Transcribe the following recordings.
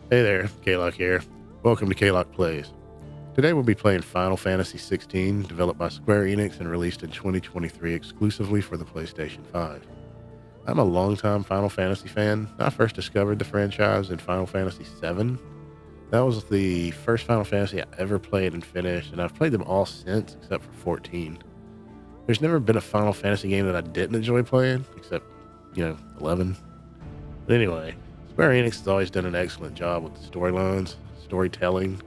Hey there, Kaloc here. Welcome to Kaloc Plays. Today we'll be playing Final Fantasy XVI, developed by Square Enix and released in 2023 exclusively for the PlayStation 5. I'm a longtime Final Fantasy fan. I first discovered the franchise in Final Fantasy VII. That was the first Final Fantasy I ever played and finished, and I've played them all since except for 14. There's never been a Final Fantasy game that I didn't enjoy playing, except, 11. But anyway, Square Enix has always done an excellent job with the storylines, storytelling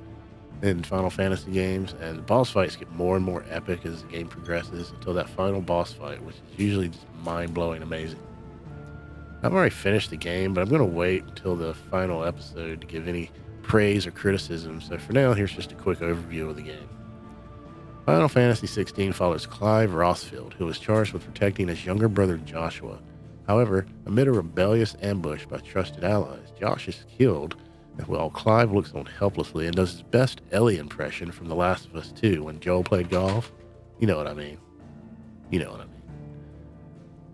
in Final Fantasy games, and the boss fights get more and more epic as the game progresses until that final boss fight, which is usually just mind-blowing amazing. I've already finished the game, but I'm going to wait until the final episode to give any praise or criticism, so for now, here's just a quick overview of the game. Final Fantasy XVI follows Clive Rosfield, who is charged with protecting his younger brother Joshua. However, amid a rebellious ambush by trusted allies, Josh is killed, while Clive looks on helplessly and does his best Ellie impression from The Last of Us 2 when Joel played golf. You know what I mean.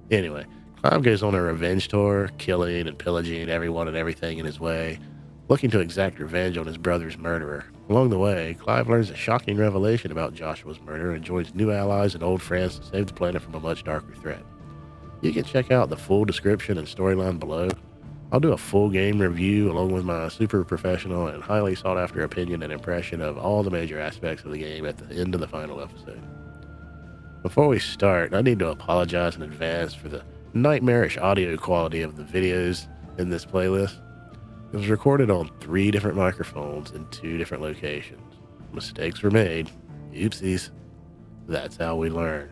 Anyway, Clive goes on a revenge tour, killing and pillaging everyone and everything in his way, looking to exact revenge on his brother's murderer. Along the way, Clive learns a shocking revelation about Joshua's murder and joins new allies and old friends to save the planet from a much darker threat. You can check out the full description and storyline below. I'll do a full game review along with my super professional and highly sought after opinion and impression of all the major aspects of the game at the end of the final episode. Before we start, I need to apologize in advance for the nightmarish audio quality of the videos in this playlist. It was recorded on 3 different microphones in 2 different locations. Mistakes were made. Oopsies. That's how we learn.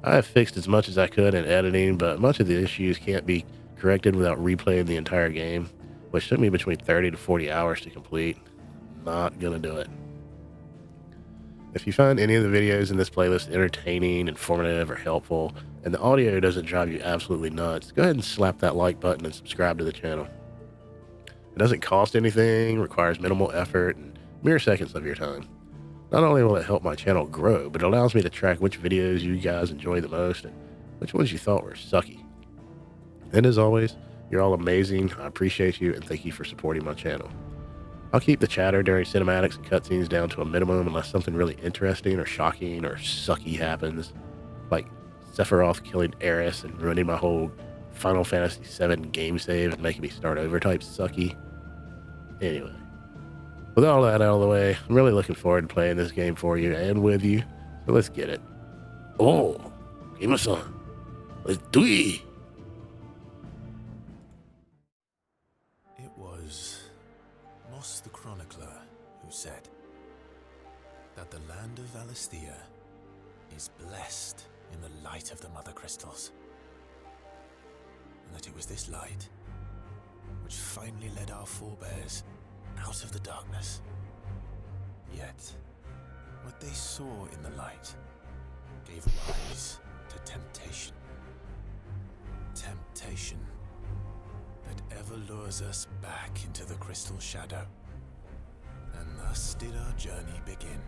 I have fixed as much as I could in editing, but much of the issues can't be corrected without replaying the entire game, which took me between 30 to 40 hours to complete. Not gonna do it. If you find any of the videos in this playlist entertaining, informative, or helpful, and the audio doesn't drive you absolutely nuts, go ahead and slap that like button and subscribe to the channel. It doesn't cost anything, requires minimal effort, and mere seconds of your time. Not only will it help my channel grow, but it allows me to track which videos you guys enjoy the most and which ones you thought were sucky. And as always, you're all amazing. I appreciate you and thank you for supporting my channel. I'll keep the chatter during cinematics and cutscenes down to a minimum unless something really interesting or shocking or sucky happens, like Sephiroth killing Eris and ruining my whole Final Fantasy VII game save and making me start over type sucky. Anyway. With all that out of the way, I'm really looking forward to playing this game for you and with you, so let's get it. Oh, Kima-san, let's do it! It was Moss the Chronicler who said that the land of Valisthea is blessed in the light of the Mothercrystals, and that it was this light which finally led our forebears out of the darkness. Yet, what they saw in the light gave rise to temptation. Temptation that ever lures us back into the crystal shadow. And thus did our journey begin.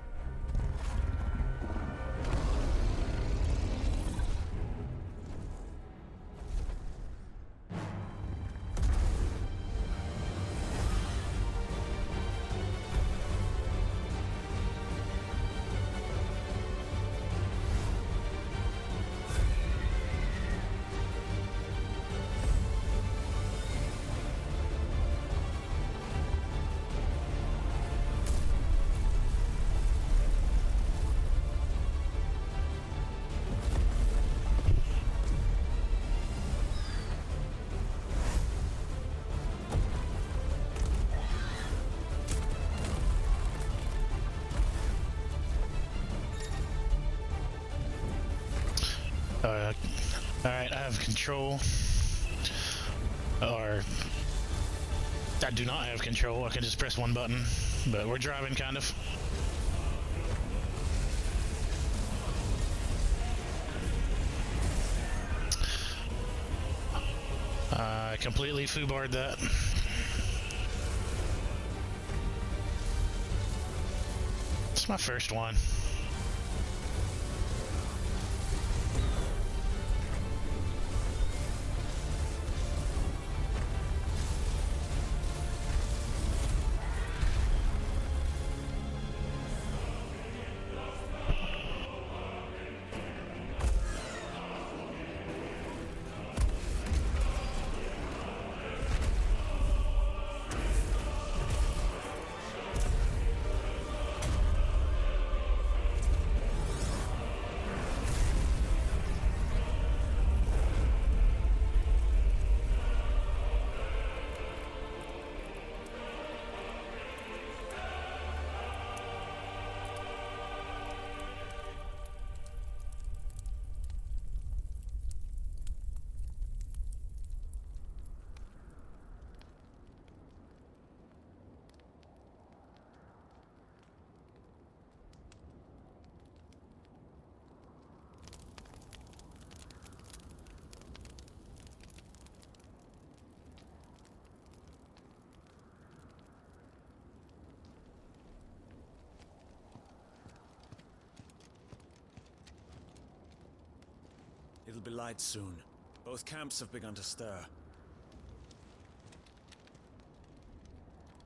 Alright, I have control. Or I do not have control. I can just press one button, but we're driving kind of. I completely foobarred that. It's my first one. It'll be light soon. Both camps have begun to stir.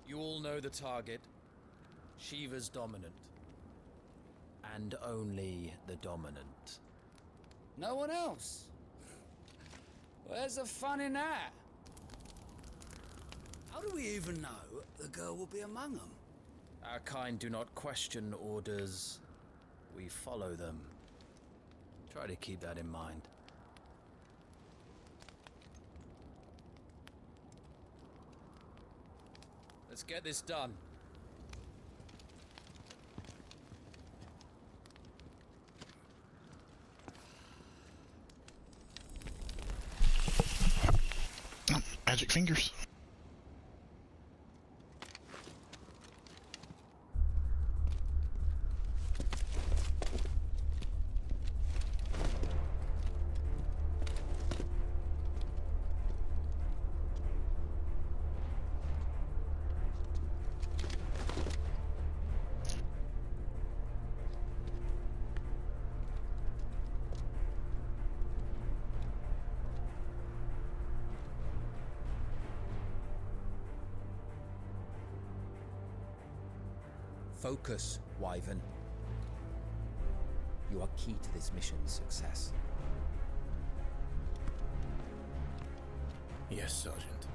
You all know the target. Shiva's dominant. And only the dominant. No one else? Where's the fun in that? How do we even know the girl will be among them? Our kind do not question orders. We follow them. Try to keep that in mind. Let's get this done. Oh, magic fingers. Focus, Wyvern. You are key to this mission's success. Yes, Sergeant.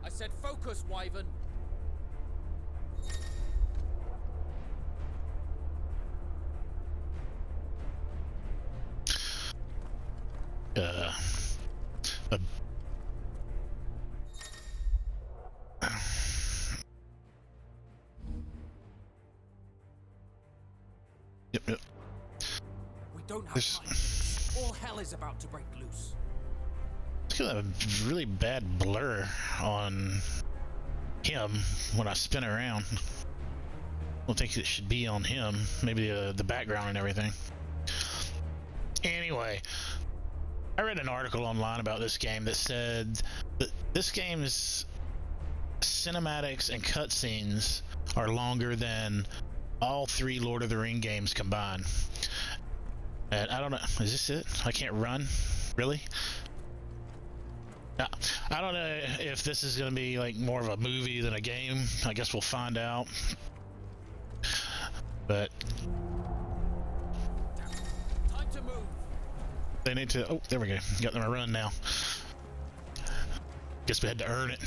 I said focus, Wyvern! Yep. We don't have This- time. All hell is about to break loose. It's got a really bad blur on him when I spin around. I don't think it should be on him. Maybe the background and everything. Anyway, I read an article online about this game that said that this game's cinematics and cutscenes are longer than all 3 Lord of the Ring games combined. And I don't know, is this it? I can't run? Really? I don't know if this is going to be like more of a movie than a game. I guess we'll find out. But Time to move. they need to... Oh, there we go. Got them a run now. Guess we had to earn it.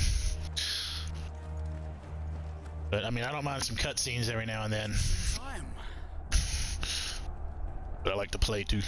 But I mean, I don't mind some cutscenes every now and then. Time. But I like to play too.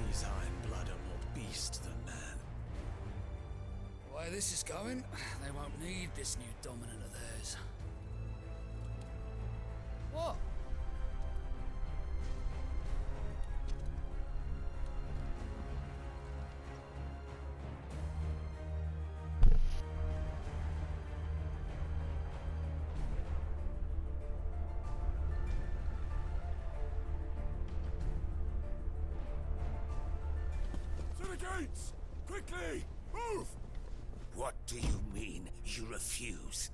These Iron Blood are more beast than man. The way this is going, they won't need this new dominant of theirs. What? To the gates! Quickly! Move! What do you mean you refuse?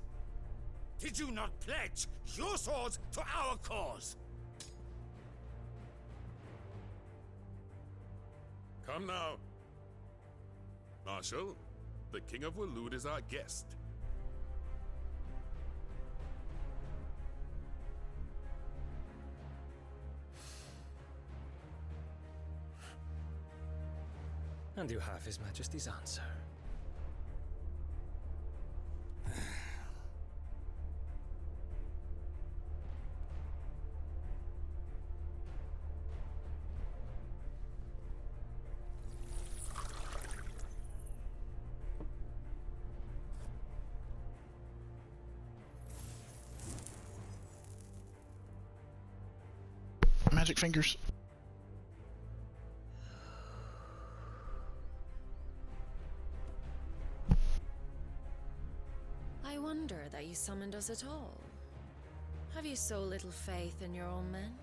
Did you not pledge your swords to our cause? Come now. Marshal, the King of Waloed is our guest. And you have His Majesty's answer. Magic fingers. I wonder that you summoned us at all. Have you so little faith in your own men?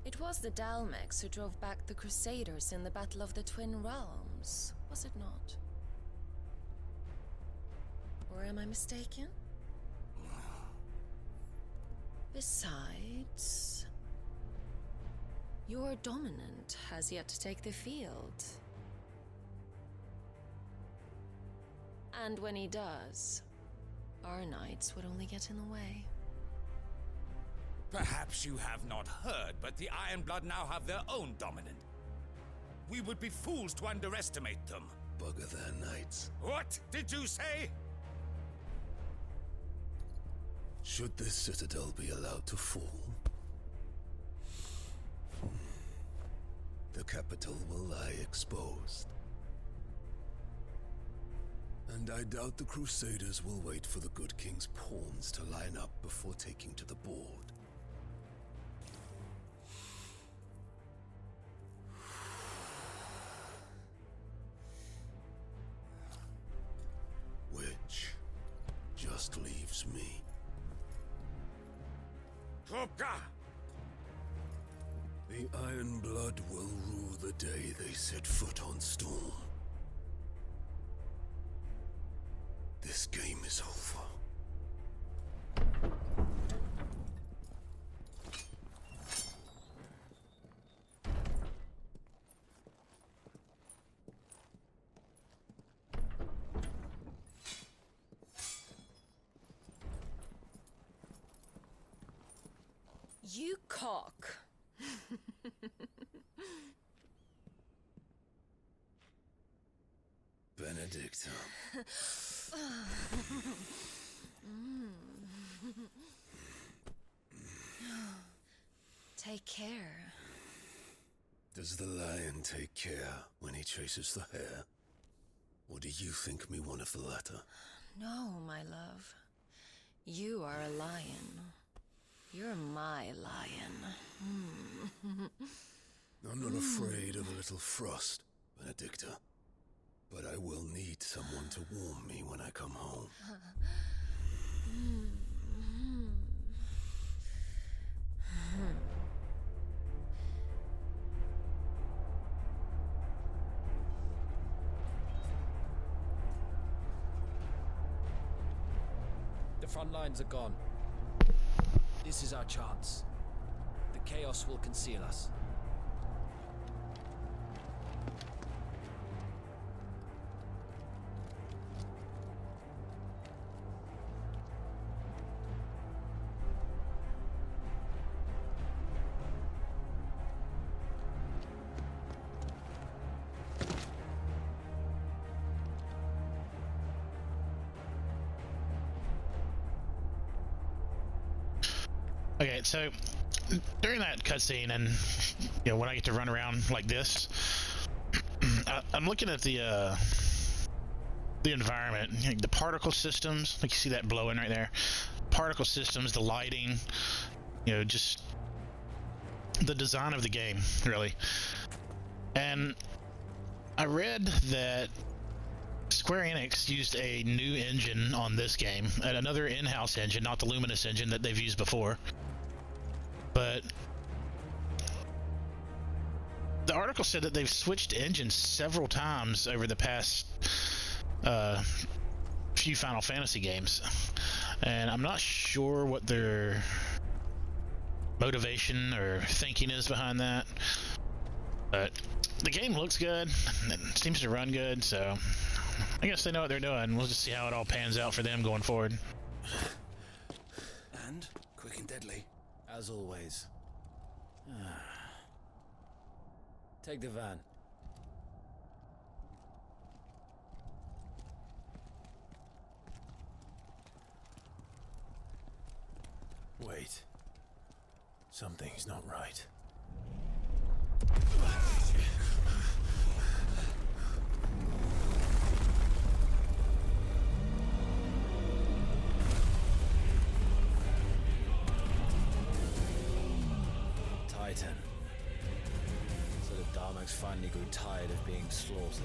It was the Dalmex who drove back the Crusaders in the Battle of the Twin Realms, was it not? Or am I mistaken? Besides, your dominant has yet to take the field. And when he does, our knights would only get in the way. Perhaps you have not heard, but the Ironblood now have their own dominant. We would be fools to underestimate them. Bugger their knights. What did you say? Should this citadel be allowed to fall, the capital will lie exposed. And I doubt the Crusaders will wait for the good king's pawns to line up before taking to the board. Which just leaves me. Kropka! The Ironblood will rue the day they set foot on Storm. This game is over. You cock. Benedicta. Take care. Does the lion take care when he chases the hare? Or do you think me one of the latter? No, my love. You are a lion. You're my lion. I'm not afraid of a little frost, Benedicta. But I will need someone to warm me when I come home. The front lines are gone. This is our chance. The chaos will conceal us. Okay, so during that cutscene, and when I get to run around like this, I'm looking at the environment, the particle systems. Like you see that blowing right there, particle systems, the lighting, just the design of the game, really. And I read that Square Enix used a new engine on this game, and another in-house engine, not the Luminous engine that they've used before. But the article said that they've switched engines several times over the past few Final Fantasy games, and I'm not sure what their motivation or thinking is behind that. But the game looks good, it seems to run good, so I guess they know what they're doing. We'll just see how it all pans out for them going forward. And quick and deadly. As always. Take the van. Wait. Something's not right. Titan. So the Darmaks finally grew tired of being slaughtered.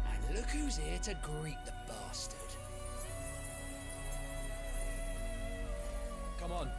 And look who's here to greet the bastard. Come on.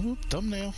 Ooh, thumbnail.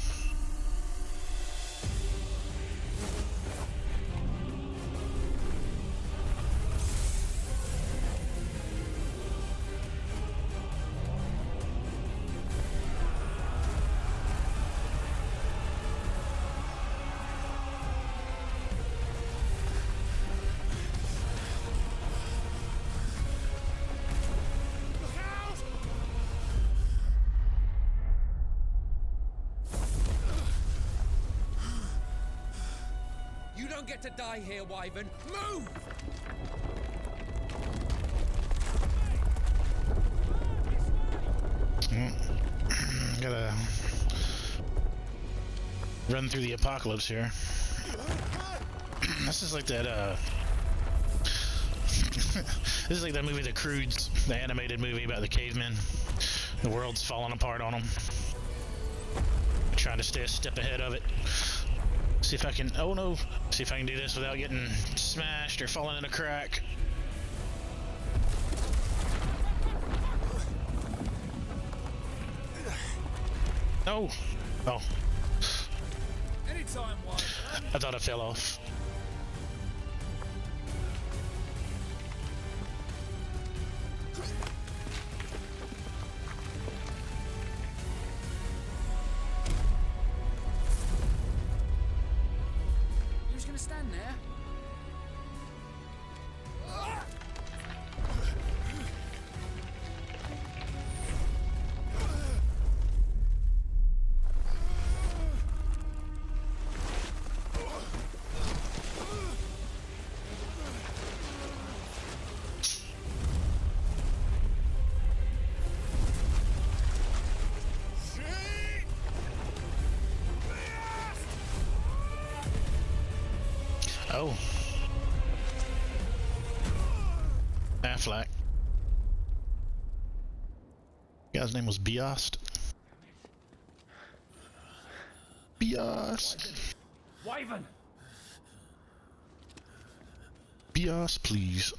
You don't get to die here, Wyvern. Move! Gotta run through the apocalypse here. This is like that, this is like that movie, The Croods, the animated movie about the cavemen. The world's falling apart on them. Trying to stay a step ahead of it. See if I can, oh no, see if I can do this without getting smashed or falling in a crack. No. Oh. Anytime, Wyvern. I thought I fell off. You just gonna stand there? Oh. Affleck. Guy's name was Biost. Biost. Wyvern! Biost, please.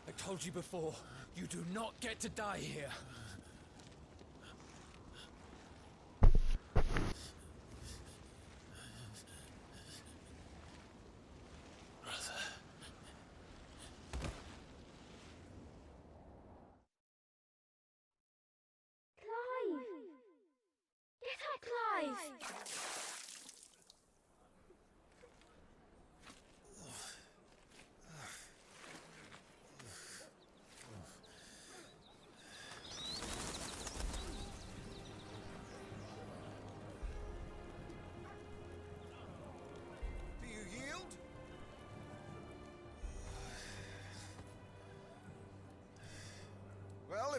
I told you before, you do not get to die here.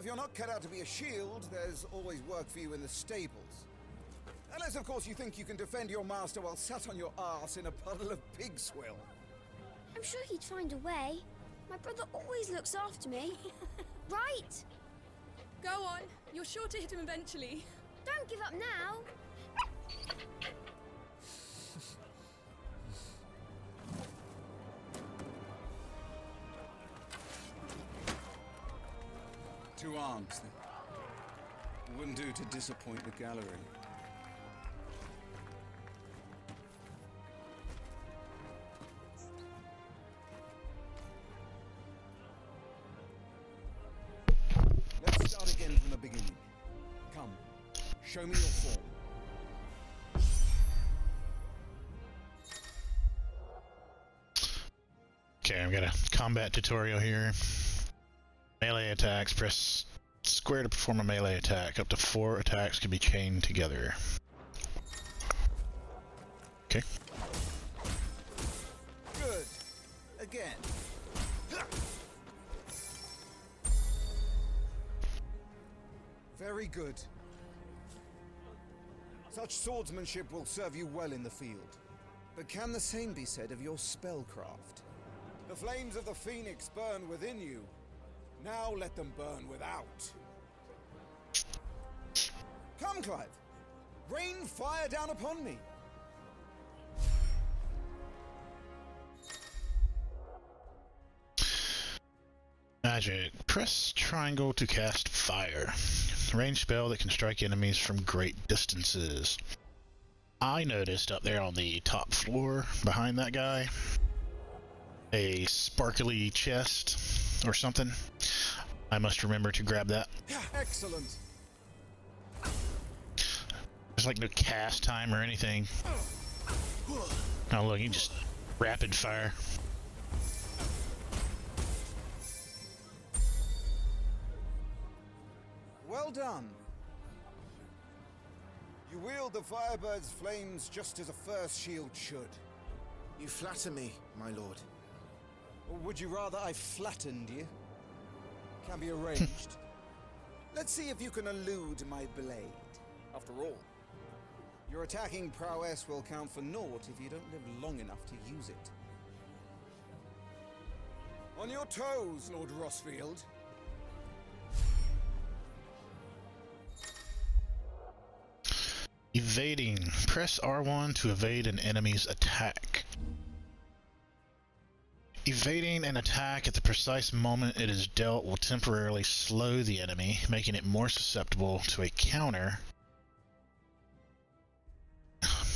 if you're not cut out to be a shield, there's always work for you in the stables. Unless, of course, you think you can defend your master while sat on your arse in a puddle of pig swill. I'm sure he'd find a way. My brother always looks after me. Right? Go on. You're sure to hit him eventually. Don't give up now. Two arms, then. Wouldn't do to disappoint the gallery. Let's start again from the beginning. Come, show me your form. Okay, I've got a combat tutorial here. Melee attacks, press square to perform a melee attack. Up to 4 attacks can be chained together. Okay. Good. Again. Very good. Such swordsmanship will serve you well in the field. But can the same be said of your spellcraft? The flames of the Phoenix burn within you. Now let them burn without. Come, Clive. Rain fire down upon me. Magic. Press triangle to cast fire. A ranged spell that can strike enemies from great distances. I noticed up there on the top floor, behind that guy, a sparkly chest or something. I must remember to grab that. Excellent. There's like no cast time or anything. Oh look, you just rapid fire. Well done. You wield the Firebird's flames just as a first shield should. You flatter me, my lord. Or would you rather I flattened you? Can be arranged. Let's see if you can elude my blade. After all, your attacking prowess will count for naught if you don't live long enough to use it. On your toes, Lord Rosfield. Evading. Press R1 to evade an enemy's attack. Evading an attack at the precise moment it is dealt will temporarily slow the enemy, making it more susceptible to a counter,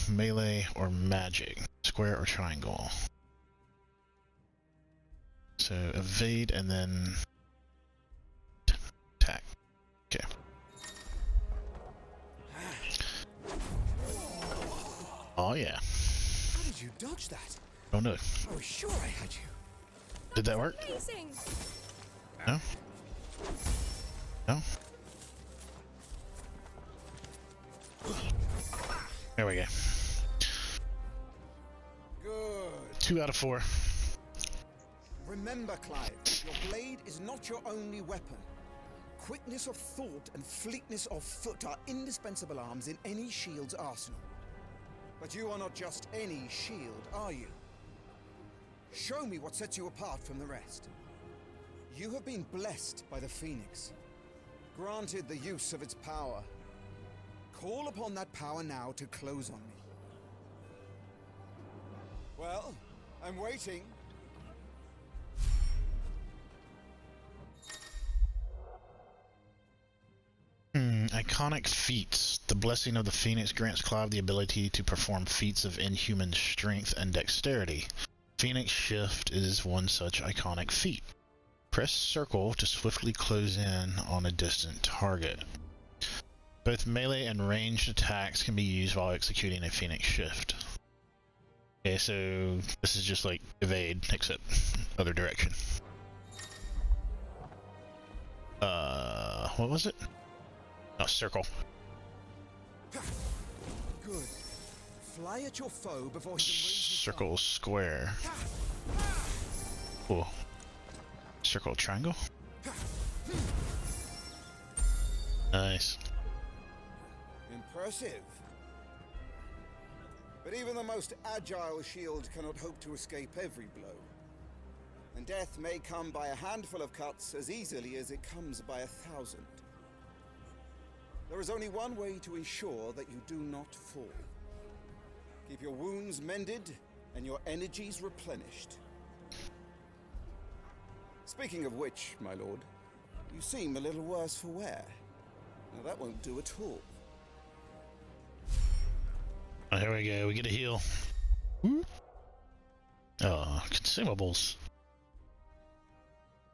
melee, or magic. Square or triangle. So evade and then attack. Okay. Oh yeah. How did you dodge that? Oh no. I was sure I had you. Did that work? Amazing. No? No? There we go. Good. 2 out of 4. Remember, Clive, your blade is not your only weapon. Quickness of thought and fleetness of foot are indispensable arms in any shield's arsenal. But you are not just any shield, are you? Show me what sets you apart from the rest. You have been blessed by the Phoenix, granted the use of its power. Call upon that power now to close on me. Well, I'm waiting. Iconic feats. The blessing of the Phoenix grants Clive the ability to perform feats of inhuman strength and dexterity. Phoenix Shift is one such iconic feat. Press circle to swiftly close in on a distant target. Both melee and ranged attacks can be used while executing a Phoenix Shift. Okay, so this is just like evade, except other direction. What was it? Oh, circle. Good. Fly at your foe before he can raise his Circle, square. Cool. Circle, triangle. Nice. Impressive. But even the most agile shield cannot hope to escape every blow. And death may come by a handful of cuts as easily as it comes by 1,000. There is only one way to ensure that you do not fall. Keep your wounds mended and your energies replenished. Speaking of which, my lord, you seem a little worse for wear. Now that won't do at all. Oh, here we go. We get a heal. Oh, consumables.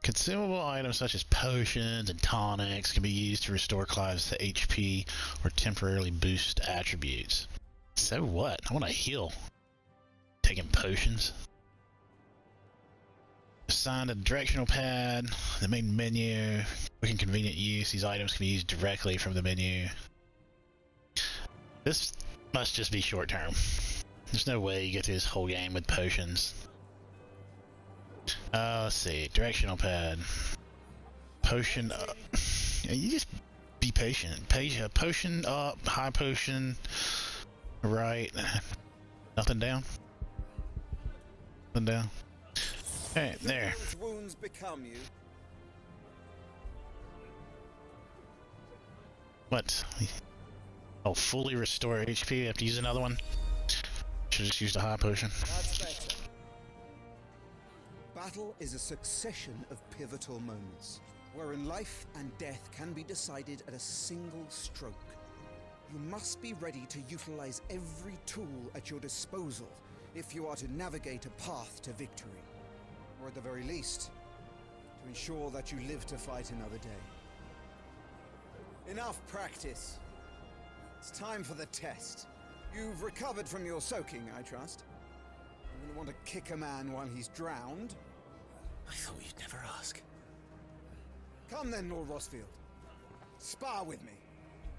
Consumable items such as potions and tonics can be used to restore Clive's HP or temporarily boost attributes. So what? I want to heal. Taking potions. Assigned a directional pad. The main menu. Quick and convenient use. These items can be used directly from the menu. This must just be short term. There's no way you get through this whole game with potions. Let's see. Directional pad. Potion up. You just be patient. Potion up. High potion. Right. Nothing down. Nothing down. Alright, there. Wounds become you. What? Oh, fully restore HP. I have to use another one. Should just use the high potion. That's better. Battle is a succession of pivotal moments, wherein life and death can be decided at a single stroke. You must be ready to utilize every tool at your disposal if you are to navigate a path to victory. Or at the very least, to ensure that you live to fight another day. Enough practice. It's time for the test. You've recovered from your soaking, I trust. You wouldn't want to kick a man while he's drowned. I thought you'd never ask. Come then, Lord Rosfield. Spar with me.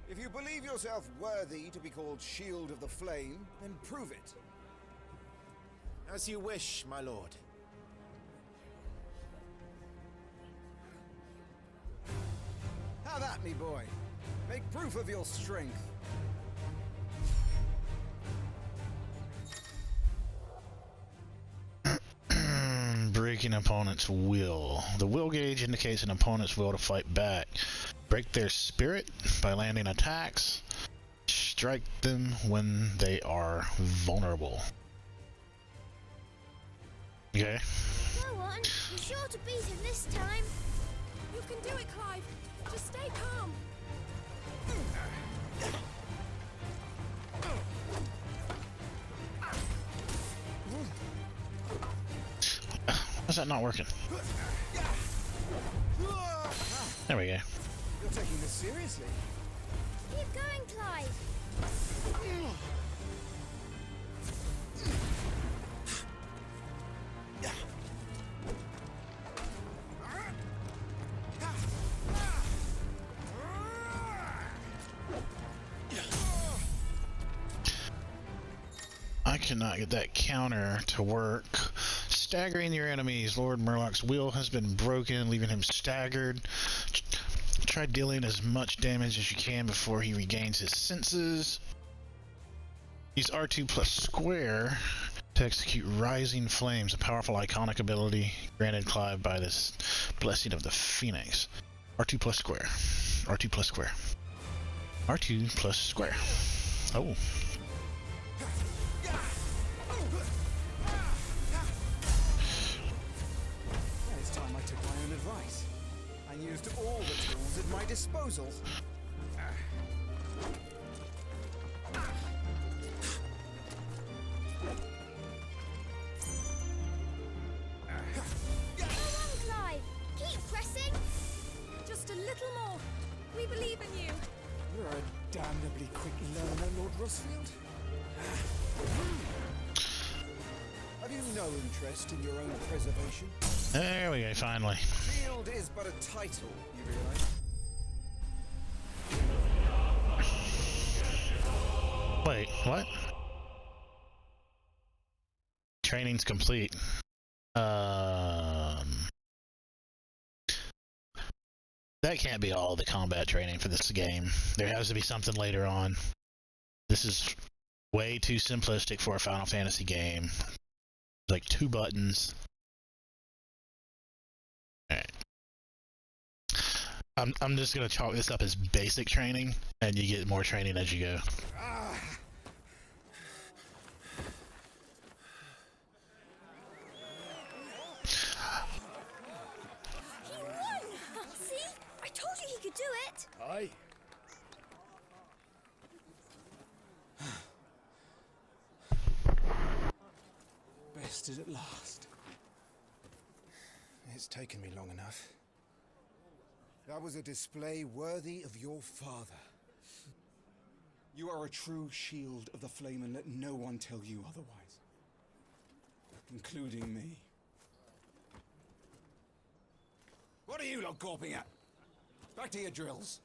If you believe yourself worthy to be called Shield of the Flame, then prove it. As you wish, my lord. How that, me boy? Make proof of your strength. Breaking opponent's will. The will gauge indicates an opponent's will to fight back. Break their spirit by landing attacks. Strike them when they are vulnerable. Okay. Go on, you're sure to beat him this time. You can do it, Clive. Just stay calm. How's that not working? There we go. You're taking this seriously. Keep going, Clive. I cannot get that counter to work. Staggering your enemies. Lord Murloc's will has been broken, leaving him staggered. Try dealing as much damage as you can before he regains his senses. Use R2 plus square to execute Rising Flames, a powerful iconic ability granted Clive by this blessing of the Phoenix. R2 plus square. R2 plus square. R2 plus square. Oh. It's time I took my own advice and used all the tools at my disposal. Go on, Clive. Keep pressing. Just a little more. We believe in you. You're a damnably quick learner, Lord Rosfield. Have you no interest in your own preservation? There we go, finally. Shield is but a title, you realize? Wait, what? Training's complete. That That can't be all the combat training for this game. There has to be something later on. This is way too simplistic for a Final Fantasy game. Like 2 buttons. Alright. I'm just gonna chalk this up as basic training, and you get more training as you go. He won! See? I told you he could do it! Aye. Bested at last. It's taken me long enough. That was a display worthy of your father. You are a true shield of the flame, and let no one tell you otherwise. Including me. What are you lot gawping at? Back to your drills.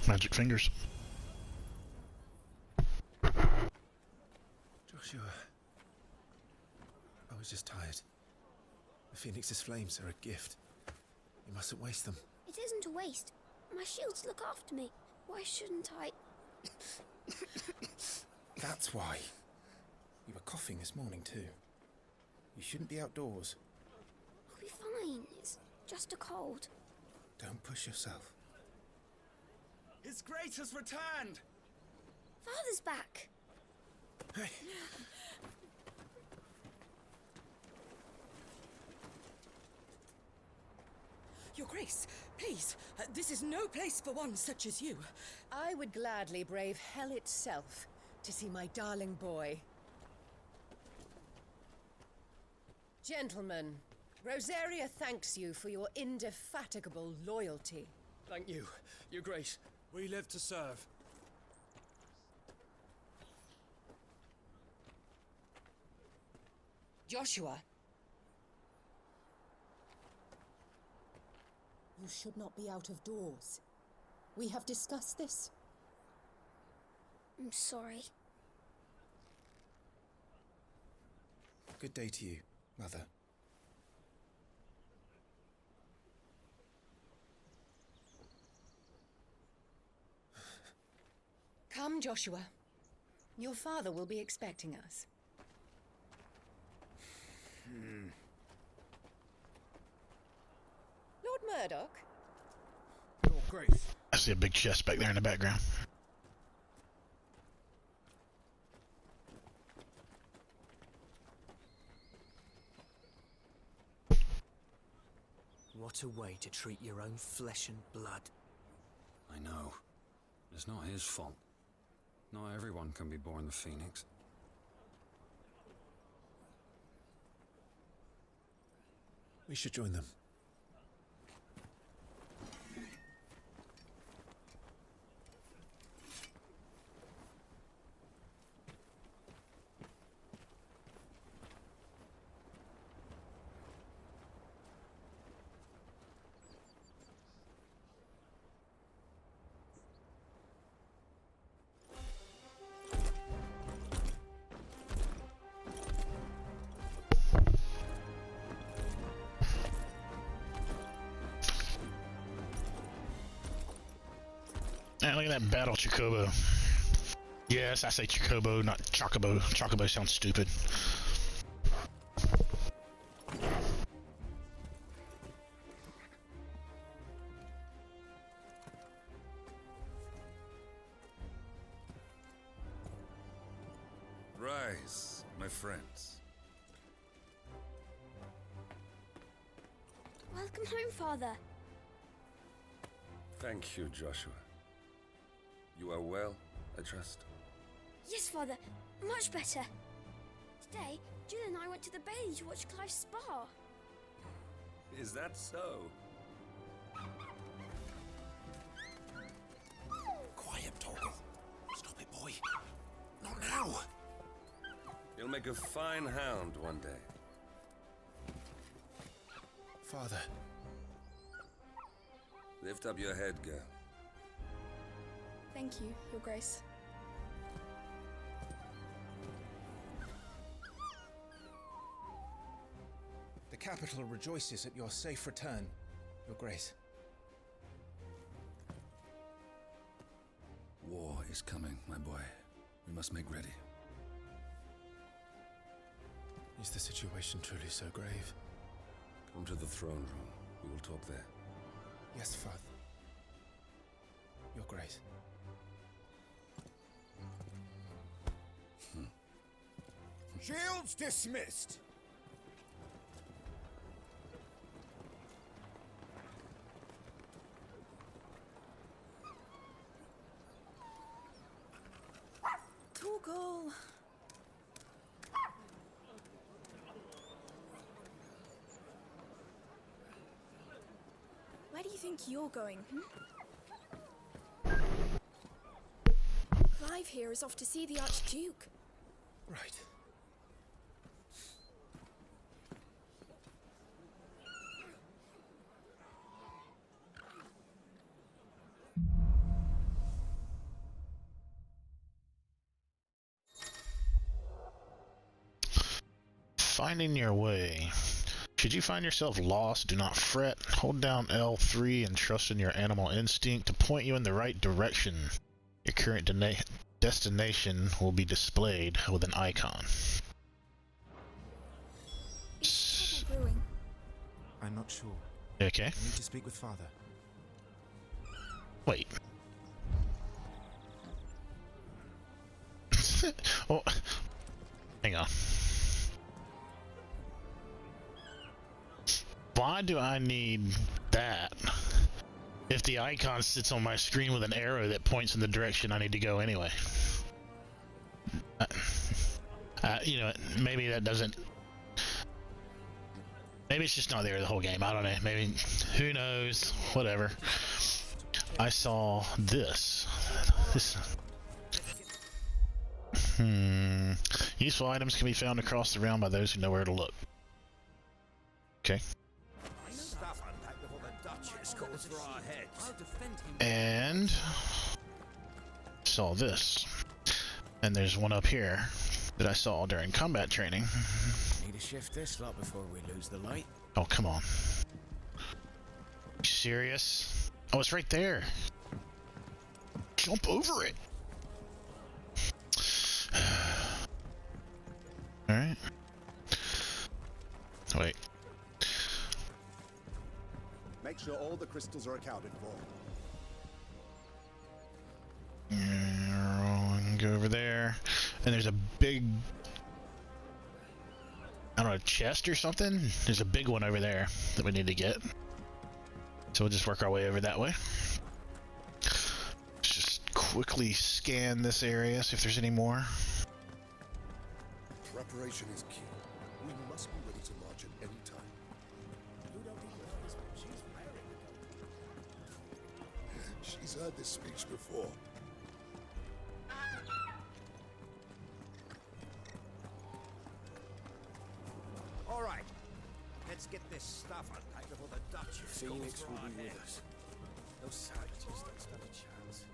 Magic fingers. Joshua. I was just tired. The Phoenix's flames are a gift. You mustn't waste them. It isn't a waste. My shields look after me. Why shouldn't I? That's why. You were coughing this morning too. You shouldn't be outdoors. I'll be fine. It's just a cold. Don't push yourself. His Grace has returned! Father's back. Hey. Your Grace, please, this is no place for one such as you. I would gladly brave hell itself to see my darling boy. Gentlemen, Rosaria thanks you for your indefatigable loyalty. Thank you, Your Grace. We live to serve. Joshua. You should not be out of doors. We have discussed this. I'm sorry. Good day to you, Mother. Come, Joshua. Your father will be expecting us. Lord Murdoch? Your Grace. I see a big chest back there in the background. What a way to treat your own flesh and blood. I know. It's not his fault. Not everyone can be born the Phoenix. We should join them. And look at that battle Chocobo. Yes, I say Chocobo, not Chocobo. Chocobo sounds stupid. Rise, my friends. Welcome home, Father. Thank you, Joshua. You are well, I trust? Yes, Father. Much better. Today, Jill and I went to the Bailey to watch Clive's spa. Is that so? Quiet, Torgal. Stop it, boy. Not now. You'll make a fine hound one day. Father. Lift up your head, girl. Thank you, Your Grace. The capital rejoices at your safe return, Your Grace. War is coming, my boy. We must make ready. Is the situation truly so grave? Come to the throne room. We will talk there. Yes, Father. Your Grace. Shields dismissed! Torgal! Where do you think you're going, Clive here is off to see the Archduke. Right. Finding your way. Should you find yourself lost, do not fret. Hold down L3 and trust in your animal instinct to point you in the right direction. Your current destination will be displayed with an icon. I'm not sure. Okay. I need to speak with Father. Wait. Oh, hang on. Why do I need that if the icon sits on my screen with an arrow that points in the direction I need to go anyway? You know, maybe that doesn't... Maybe it's just not there the whole game. I don't know. Maybe... Who knows? Whatever. I saw this. Useful items can be found across the realm by those who know where to look. Okay. And saw this. And there's one up here that I saw during combat training. Need to shift this lot before we lose the light. Oh, come on. You serious? Oh, it's right there. Jump over it. Alright. Wait. Make sure all the crystals are accounted for. Go over there. And there's a big... I don't know, chest or something? There's a big one over there that we need to get. So we'll just work our way over that way. Let's just quickly scan this area, see if there's any more. Preparation is key. We must be ready to march at any time. She's heard this speech before. All right, let's get this stuff unpacked before the Duchess Phoenix goes will for our be with heads. us. Those savages don't stand a chance.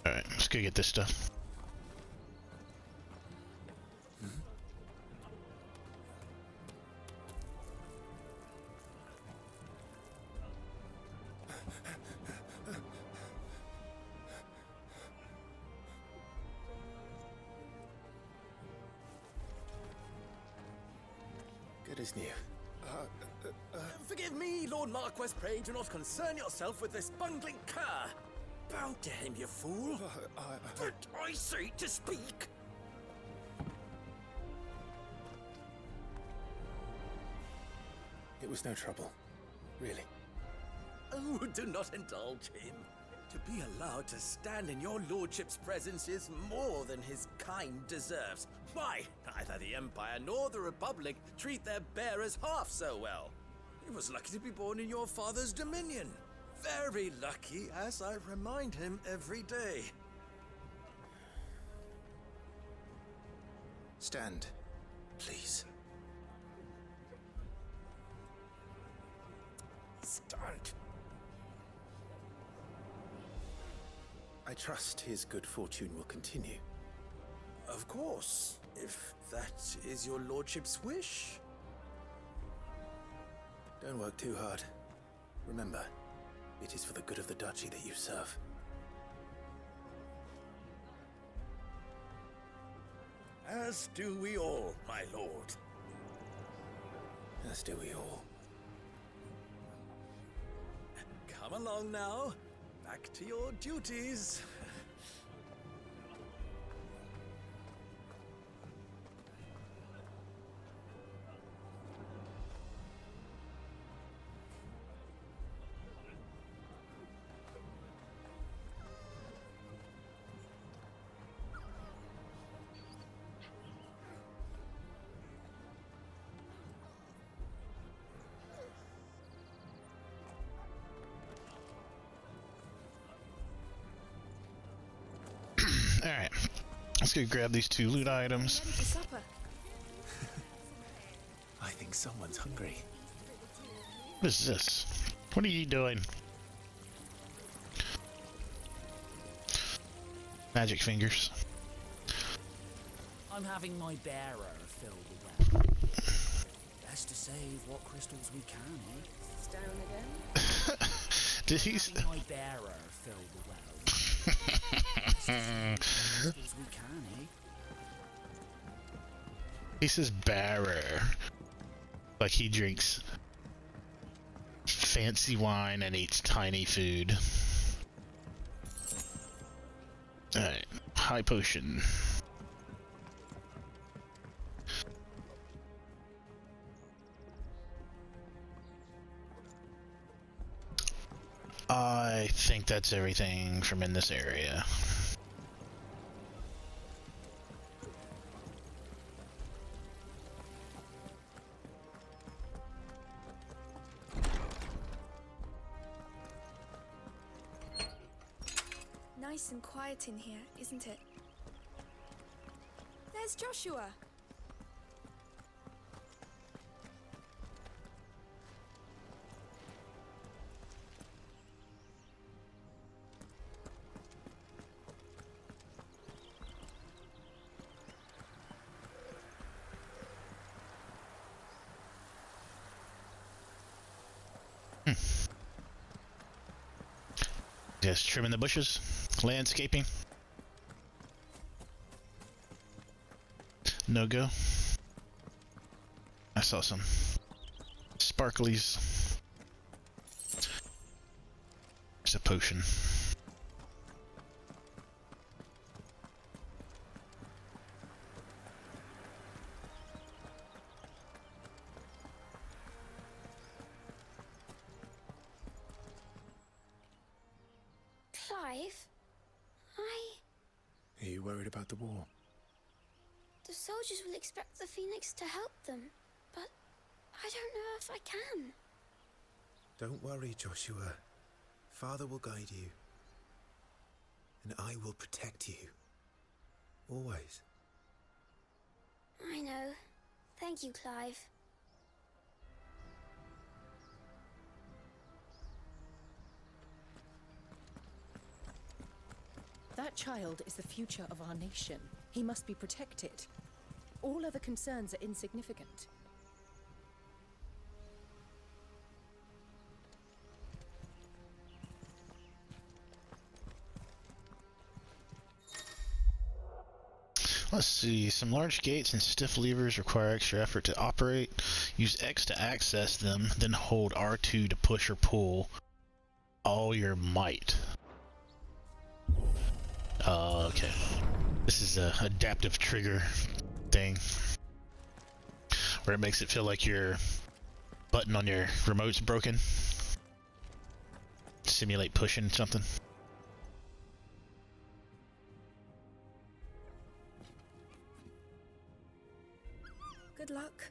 Alright, let's go get this stuff. Good as new. Forgive me, Lord Marquess, pray do not concern yourself with this bungling cur. Bow to him, you fool. But I say to speak. It was no trouble. Really. Oh, do not indulge him. To be allowed to stand in your lordship's presence is more than his kind deserves. Why, neither the Empire nor the Republic treat their bearers half so well. He was lucky to be born in your father's dominion. Very lucky, as I remind him every day. Stand, please. Stand. I trust his good fortune will continue. Of course, if that is your lordship's wish. Don't work too hard. Remember, it is for the good of the duchy that you serve. As do we all, my lord. As do we all. Come along now. Back to your duties. Alright, let's go grab these 2 loot items. Ready for supper. I think someone's hungry. What is this? What are you doing? Magic fingers. I'm having my bearer fill the well. Best to save what crystals we can, eh? It's down again. Did he? Having my bearer fill the well. Best to save what crystals we can, eh? He says bearer. Like he drinks fancy wine and eats tiny food. Alright, high potion. I think that's everything from in this area. Nice and quiet in here, isn't it? There's Joshua. Just trimming the bushes, landscaping. No go. I saw some sparklies. There's a potion. Clive, Are you worried about the war? the soldiers will expect the Phoenix to help them, but I don't know if I can. Don't worry, Joshua. Father will guide you. And I will protect you. Always. I know. Thank you, Clive. That child is the future of our nation. He must be protected. All other concerns are insignificant. Let's see, some large gates and stiff levers require extra effort to operate. Use X to access them, then hold R2 to push or pull all your might. Okay. This is a adaptive trigger thing where it makes it feel like your button on your remote's broken. Simulate pushing something. Good luck.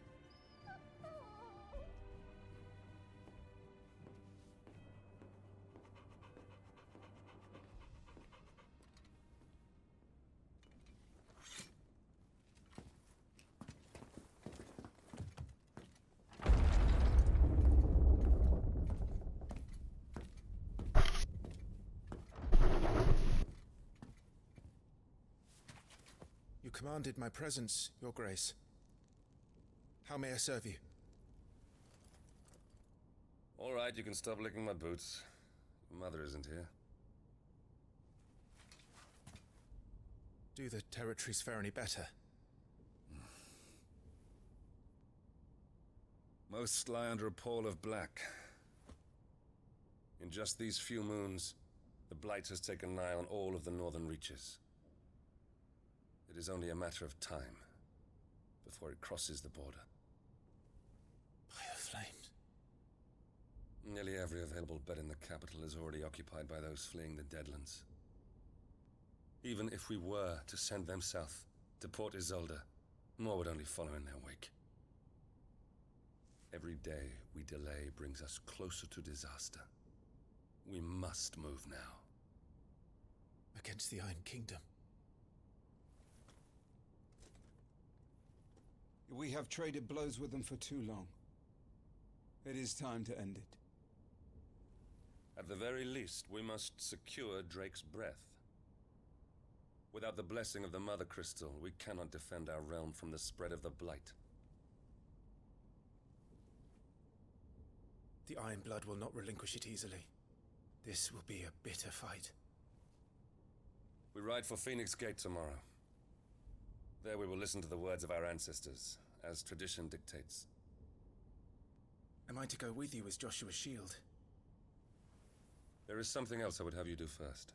You commanded my presence, Your Grace. How may I serve you? All right, you can stop licking my boots. Your mother isn't here. Do the territories fare any better? Most lie under a pall of black. In just these few moons, the Blight has taken nigh on all of the northern reaches. It is only a matter of time before it crosses the border. By the flames. Nearly every available bed in the capital is already occupied by those fleeing the deadlands. Even if we were to send them south to Port Isolde, more would only follow in their wake. Every day we delay brings us closer to disaster. We must move now. Against the Iron Kingdom. We have traded blows with them for too long. It is time to end it. At the very least, we must secure Drake's breath. Without the blessing of the Mothercrystal, we cannot defend our realm from the spread of the Blight. The Iron Blood will not relinquish it easily. This will be a bitter fight. We ride for Phoenix Gate tomorrow. There we will listen to the words of our ancestors, as tradition dictates. Am I to go with you as Joshua's shield? There is something else I would have you do first.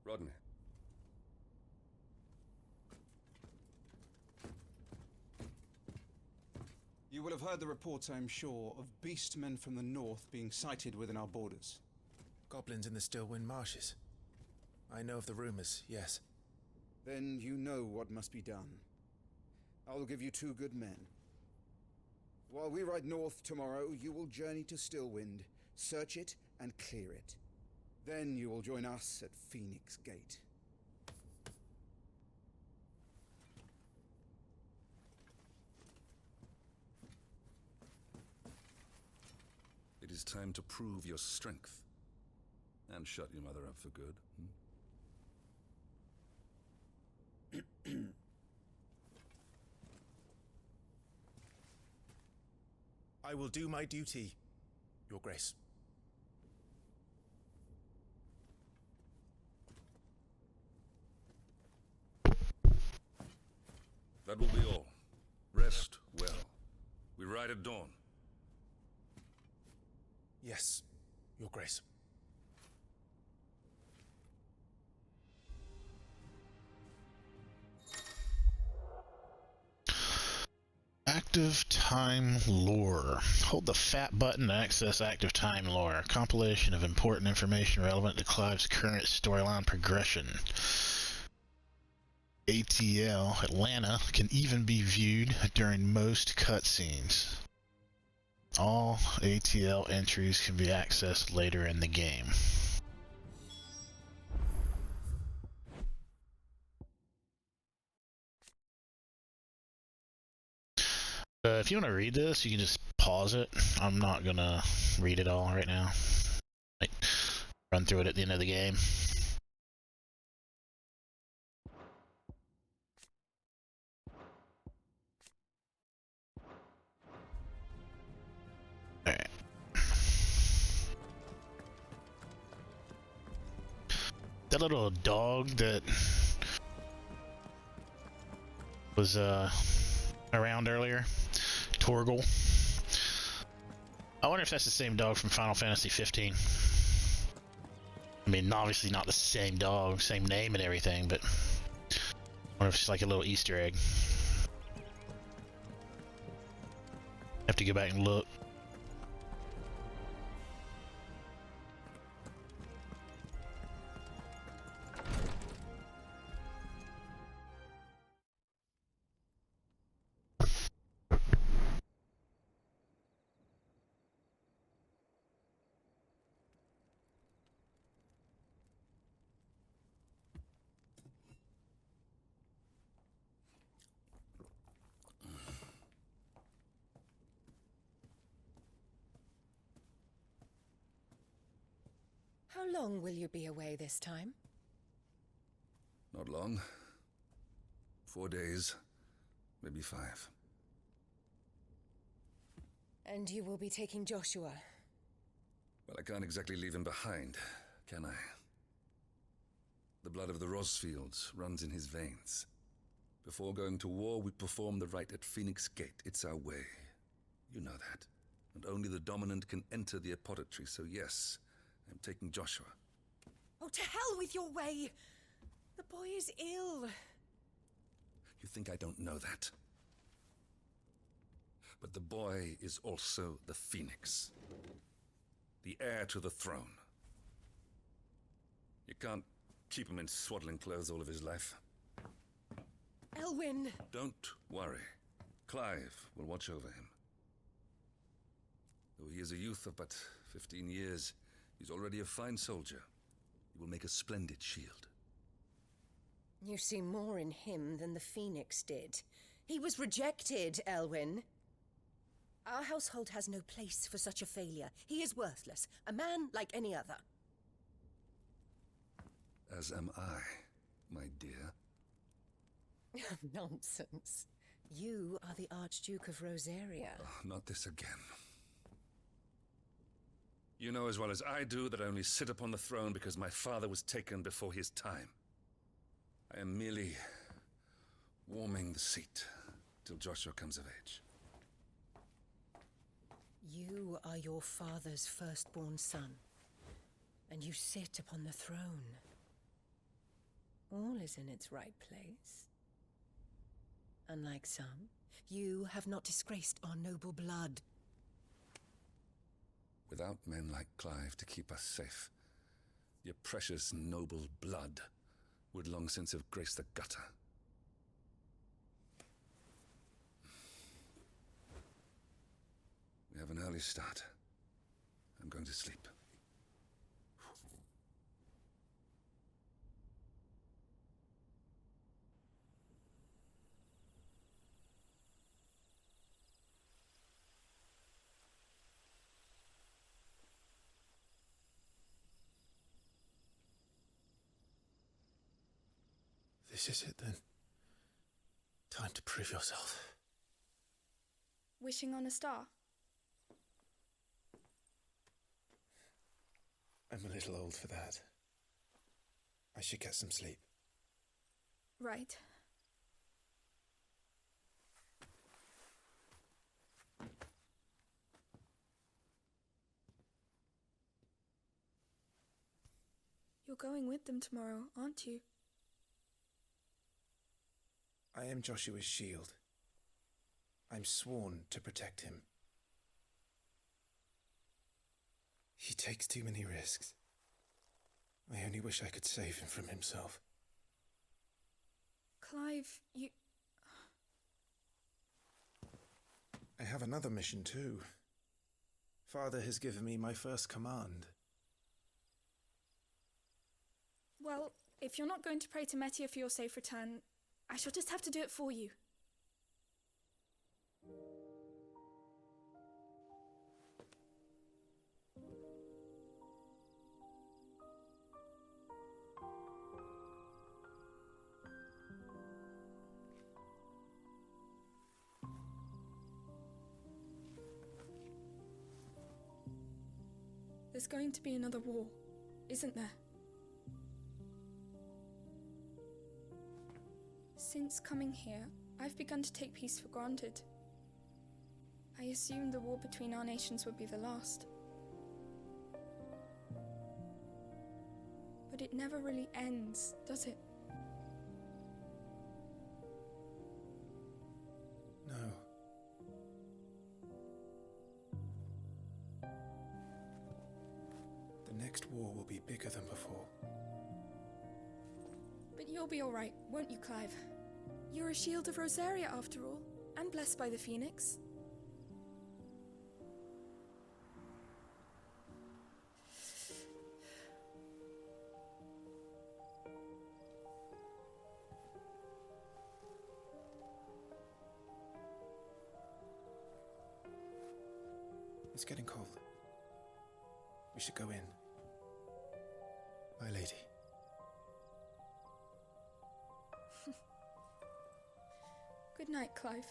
Rodney. You will have heard the reports, I am sure, of beastmen from the north being sighted within our borders. Goblins in the Stillwind marshes. I know of the rumors, yes. Then you know what must be done. I will give you 2 good men. While we ride north tomorrow, you will journey to Stillwind, search it and clear it. Then you will join us at Phoenix Gate. It is time to prove your strength. And shut your mother up for good. I will do my duty, Your Grace. That will be all. Rest well. We ride at dawn. Yes, Your Grace. Active time lore. Hold the fat button to access active time lore. A compilation of important information relevant to Clive's current storyline progression. ATL Atlanta can even be viewed during most cutscenes. All ATL entries can be accessed later in the game. If you want to read this, you can just pause it. I'm not gonna read it all right now. Like, run through it at the end of the game. Alright. That little dog that was around earlier, Torgal. I wonder if that's the same dog from Final Fantasy 15. I mean, obviously not the same dog, same name and everything, but I wonder if it's like a little Easter egg. Have to go back and look. How long will you be away this time? Not long. 4 days, maybe 5. And you will be taking Joshua? Well, I can't exactly leave him behind, can I? The blood of the Rosfields runs in his veins. Before going to war, we perform the rite at Phoenix Gate. It's our way. You know that. And only the dominant can enter the apothecary, so yes, I'm taking Joshua. Oh, to hell with your way! The boy is ill. You think I don't know that? But the boy is also the Phoenix. The heir to the throne. You can't keep him in swaddling clothes all of his life. Elwyn! Don't worry. Clive will watch over him. Though he is a youth of but 15 years, he's already a fine soldier. He will make a splendid shield. You see more in him than the Phoenix did. He was rejected, Elwyn. Our household has no place for such a failure. He is worthless, a man like any other. As am I, my dear. Nonsense. You are the Archduke of Rosaria. Oh, not this again. You know as well as I do that I only sit upon the throne because my father was taken before his time. I am merely warming the seat till Joshua comes of age. You are your father's firstborn son, and you sit upon the throne. All is in its right place. Unlike some, you have not disgraced our noble blood. Without men like Clive to keep us safe, your precious noble blood would long since have graced the gutter. We have an early start. I'm going to sleep. This is it then. Time to prove yourself. Wishing on a star? I'm a little old for that. I should get some sleep. Right. You're going with them tomorrow, aren't you? I am Joshua's shield. I'm sworn to protect him. He takes too many risks. I only wish I could save him from himself. Clive, you... I have another mission too. Father has given me my first command. Well, if you're not going to pray to Metia for your safe return, I shall just have to do it for you. There's going to be another war, isn't there? Since coming here, I've begun to take peace for granted. I assumed the war between our nations would be the last. But it never really ends, does it? No. The next war will be bigger than before. But you'll be alright, won't you, Clive? You're a Shield of Rosaria after all, and blessed by the Phoenix. It's getting cold. We should go in. My lady. Good night, Clive.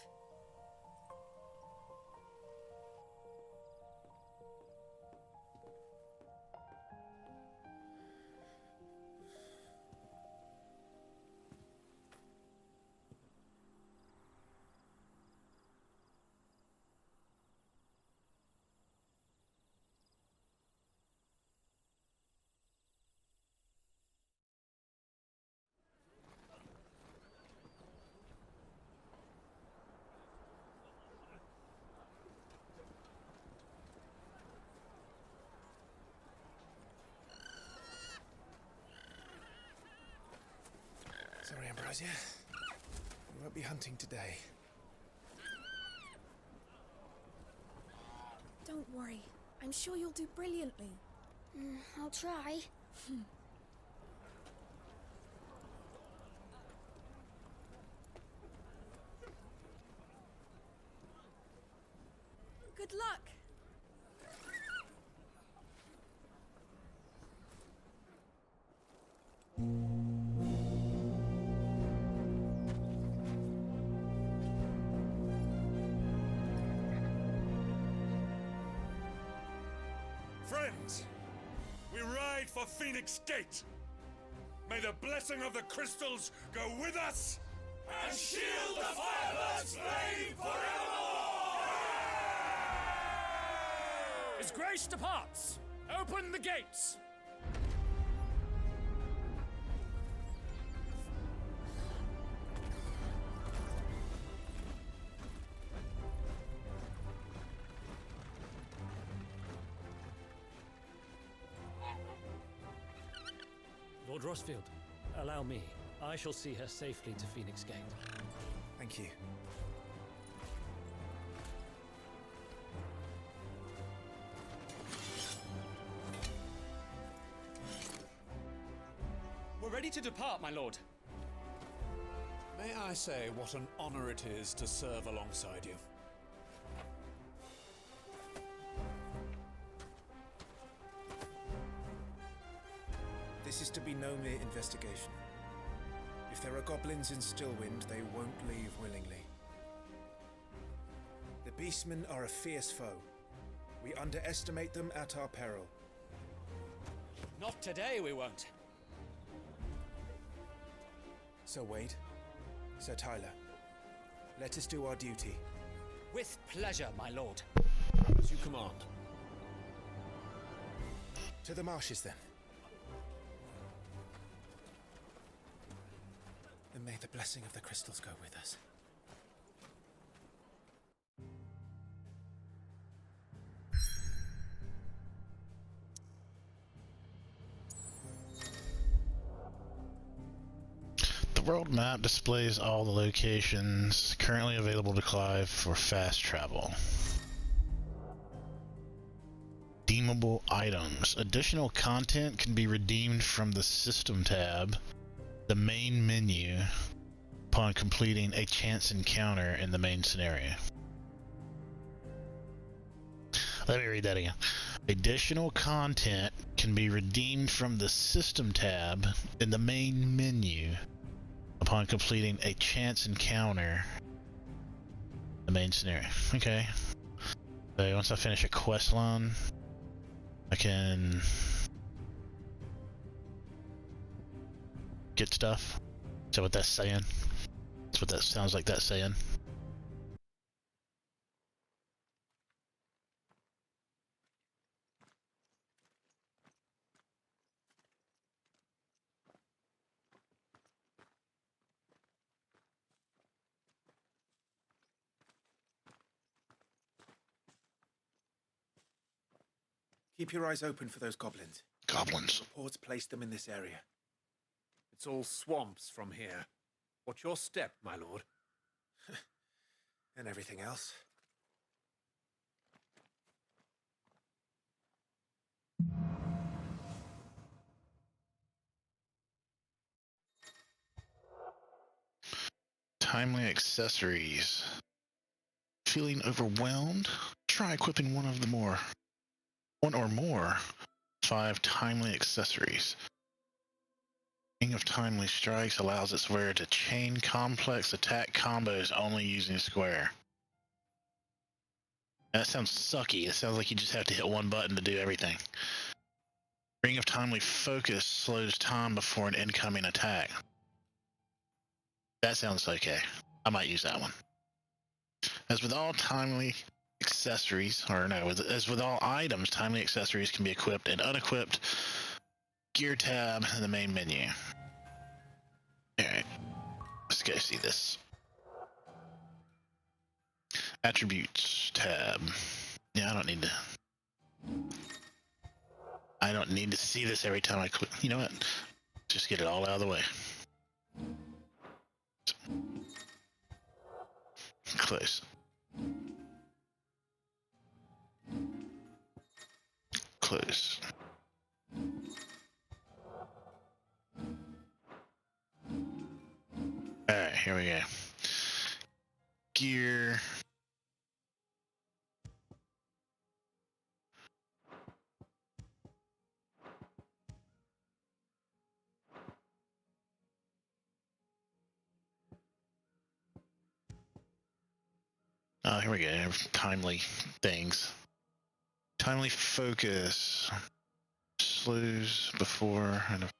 Sorry, Ambrosia. We won't be hunting today. Don't worry. I'm sure you'll do brilliantly. I'll try. Good luck! Friends, we ride for Phoenix Gate. May the blessing of the crystals go with us and shield the Firebird's flame forevermore! His Grace departs! Open the gates! Lord Rosfield, allow me. I shall see her safely to Phoenix Gate. Thank you. We're ready to depart, my lord. May I say what an honor it is to serve alongside you? This is to be no mere investigation. If there are goblins in Stillwind, they won't leave willingly. The Beastmen are a fierce foe. We underestimate them at our peril. Not today, we won't. Sir Wade, Sir Tyler, let us do our duty. With pleasure, my lord. As you command. To the marshes, then. And may the blessing of the crystals go with us. The world map displays all the locations currently available to Clive for fast travel. Redeemable items. Additional content can be redeemed from the System tab, the main menu, upon completing a chance encounter in the main scenario. Let me read that again. Additional content can be redeemed from the System tab in the main menu upon completing a chance encounter in the main scenario. Okay. So once I finish a quest line, I can get stuff. Is that what that's saying? That's what that sounds like that's saying. Keep your eyes open for those goblins. Goblins. Reports placed them in this area. It's all swamps from here. Watch your step, my lord. And everything else. Timely accessories. Feeling overwhelmed? Try equipping one or more 5 timely accessories. Ring of Timely Strikes allows its wearer to chain complex attack combos only using square. That sounds sucky. It sounds like you just have to hit one button to do everything. Ring of Timely Focus slows time before an incoming attack. That sounds okay. I might use that one. As with all timely accessories, or no, as with all items, timely accessories can be equipped and unequipped. Gear tab in the main menu. Alright, let's go see this. Attributes tab. Yeah, I don't need to see this every time I click. You know what? Just get it all out of the way. Close. Close. Alright, here we go. Gear. Oh, here we go. Timely things. Timely focus. Slows before. That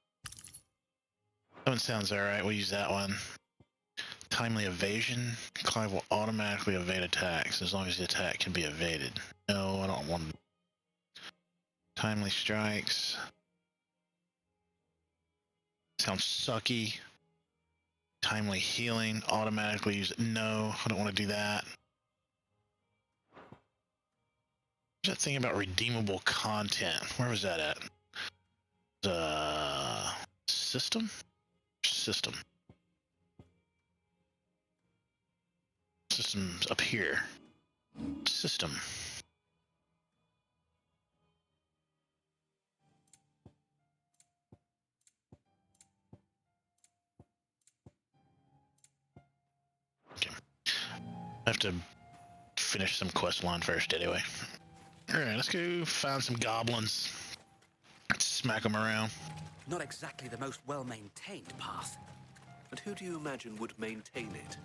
one sounds alright. We'll use that one. Timely evasion. Clive will automatically evade attacks as long as the attack can be evaded. No, I don't want. Timely strikes. Sounds sucky. Timely healing. Automatically use it. No, I don't want to do that. That thing about redeemable content. Where was that at? The system? System. System's up here. System. Okay. I have to finish some quest line first anyway. Alright, let's go find some goblins. Smack them around. Not exactly the most well-maintained path. But who do you imagine would maintain it?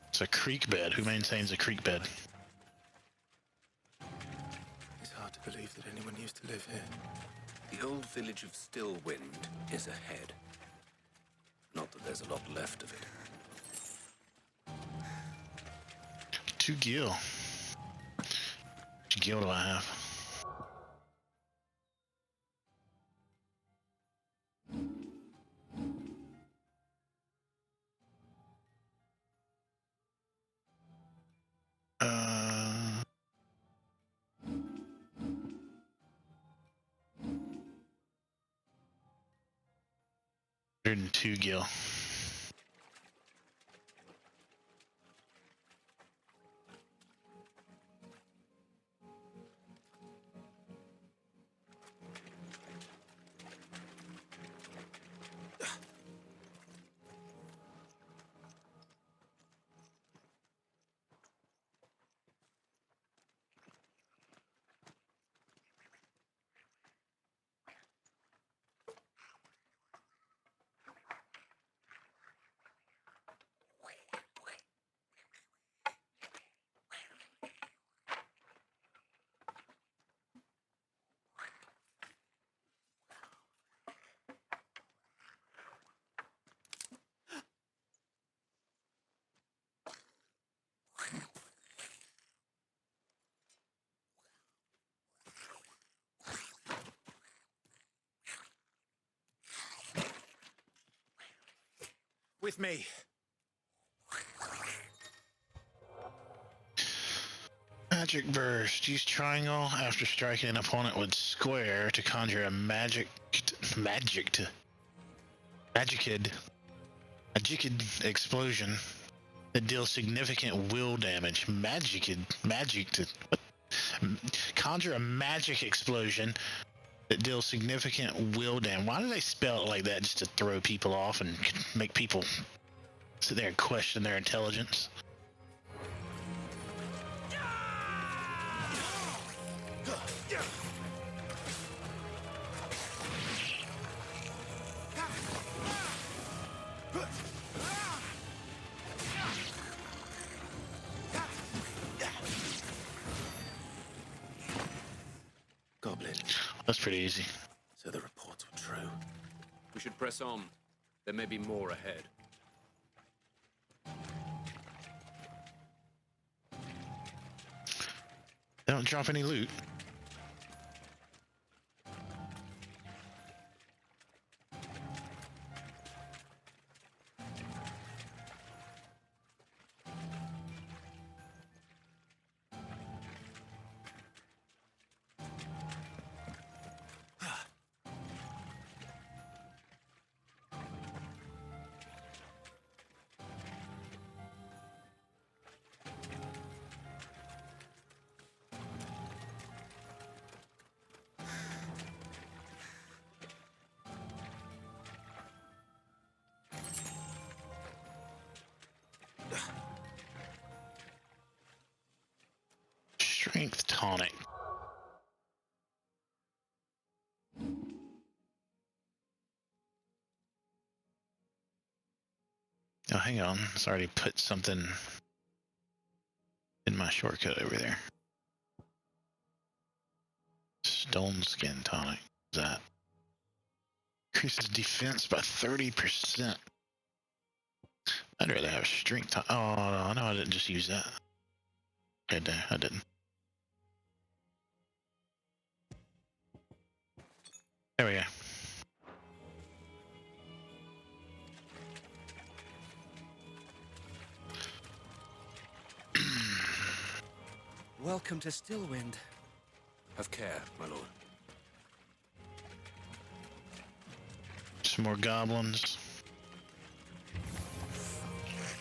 It's a creek bed. Who maintains a creek bed? It's hard to believe that anyone used to live here. The old village of Stillwind is ahead. Not that there's a lot left of it. 2 gil. Which gil do I have? And 2 gil. With me. Magic burst. Use triangle after striking an opponent with square to conjure a magic explosion that deals significant will damage. Conjure a magic explosion that deals significant will damage. Why do they spell it like that? Just to throw people off and make people sit there and question their intelligence? goblin. That's pretty easy. So the reports were true. We should press on. There may be more ahead. They don't drop any loot. Strength tonic. Oh, hang on. It's already put something in my shortcut over there. Stone skin tonic. What's that? Increases defense by 30%. I'd rather have strength tonic. Oh, no, I didn't just use that. Okay, I didn't. There we go. Welcome to Stillwind. Have care, my lord. Some more goblins.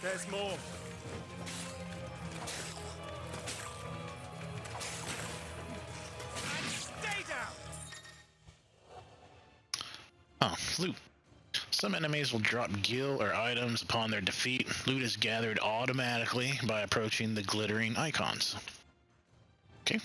There's more. And stay down. Oh, loot. Some enemies will drop gil or items upon their defeat. Loot is gathered automatically by approaching the glittering icons. Okay.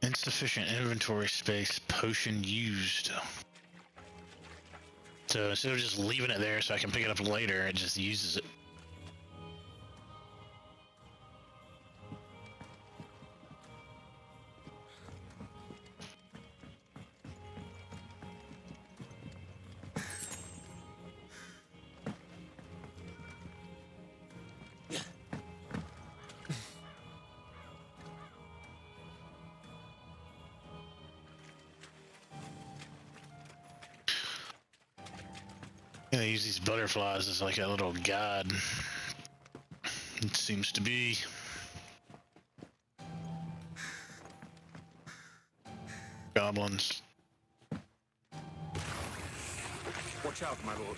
Insufficient inventory space, potion used. So instead of just leaving it there so I can pick it up later, it just uses it. Yeah, they use these butterflies as like a little guide. It seems to be. Goblins. Watch out, my lord.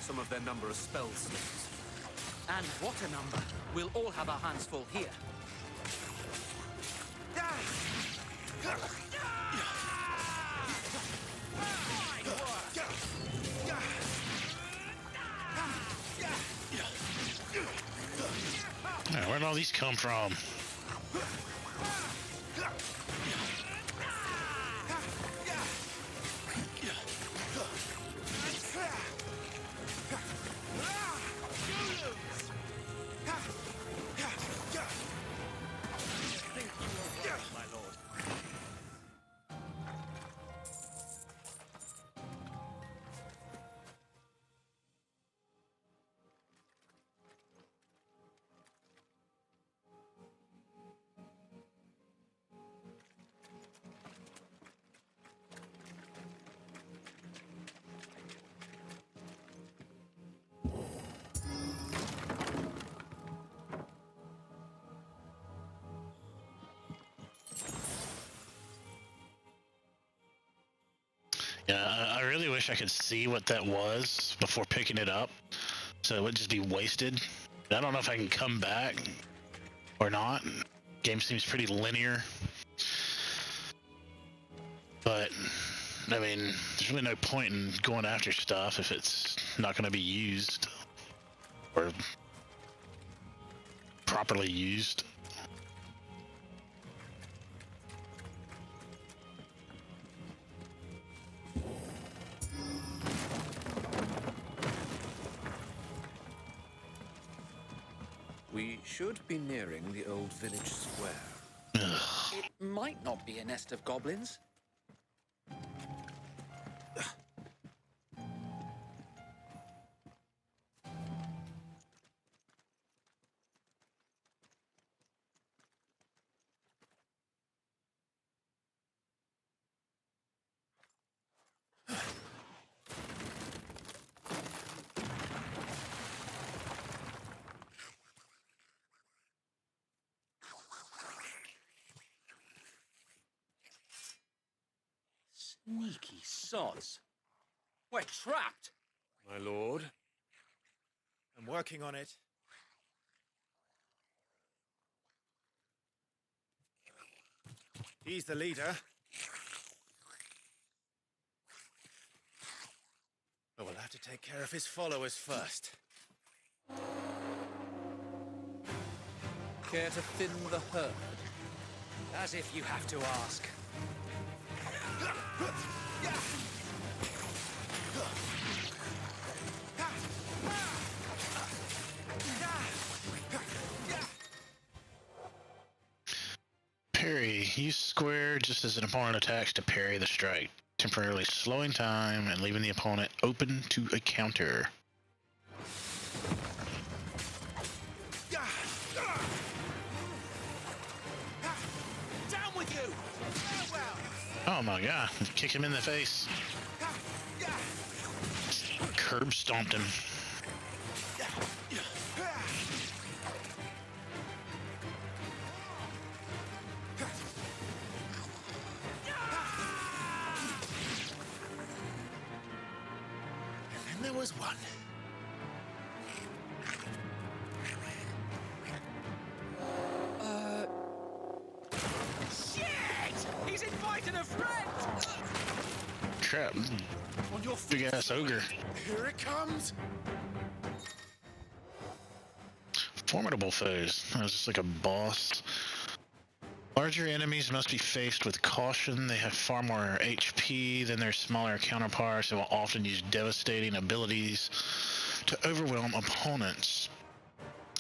Some of their number are spell slings. And what a number. We'll all have our hands full here. Where'd all these come from? I really wish I could see what that was before picking it up, so it would just be wasted. I don't know if I can come back or not. Game seems pretty linear. But, I mean, there's really no point in going after stuff if it's not going to be used or properly used. We should be nearing the old village square. It might not be a nest of goblins. Sneaky sods. We're trapped. My lord. I'm working on it. He's the leader. But we'll have to take care of his followers first. Care to thin the herd? As if you have to ask. Parry. Use square just as an opponent attacks to parry the strike, temporarily slowing time and leaving the opponent open to a counter. Down with you! Oh my god, kick him in the face. Curb stomped him. And then there was one. He's invited a friend! Crap. On your Big ass ogre. Here it comes! Formidable foes. That was just like a boss. Larger enemies must be faced with caution. They have far more HP than their smaller counterparts and will often use devastating abilities to overwhelm opponents.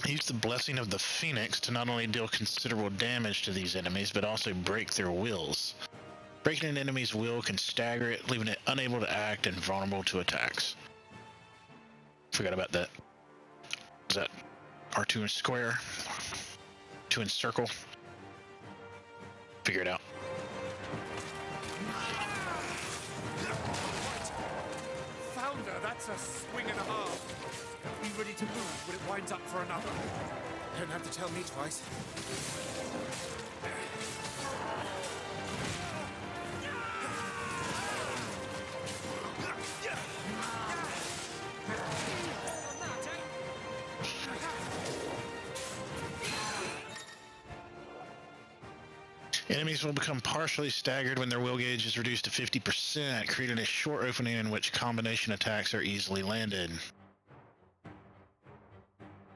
Use the blessing of the Phoenix to not only deal considerable damage to these enemies, but also break their wills. Breaking an enemy's will can stagger it, leaving it unable to act and vulnerable to attacks. Forgot about that. Is that R2 in square? 2 in circle? Figure it out. Founder, that's a swing and a half. Be ready to move when it winds up for another. You don't have to tell me twice. Enemies will become partially staggered when their will gauge is reduced to 50%, creating a short opening in which combination attacks are easily landed.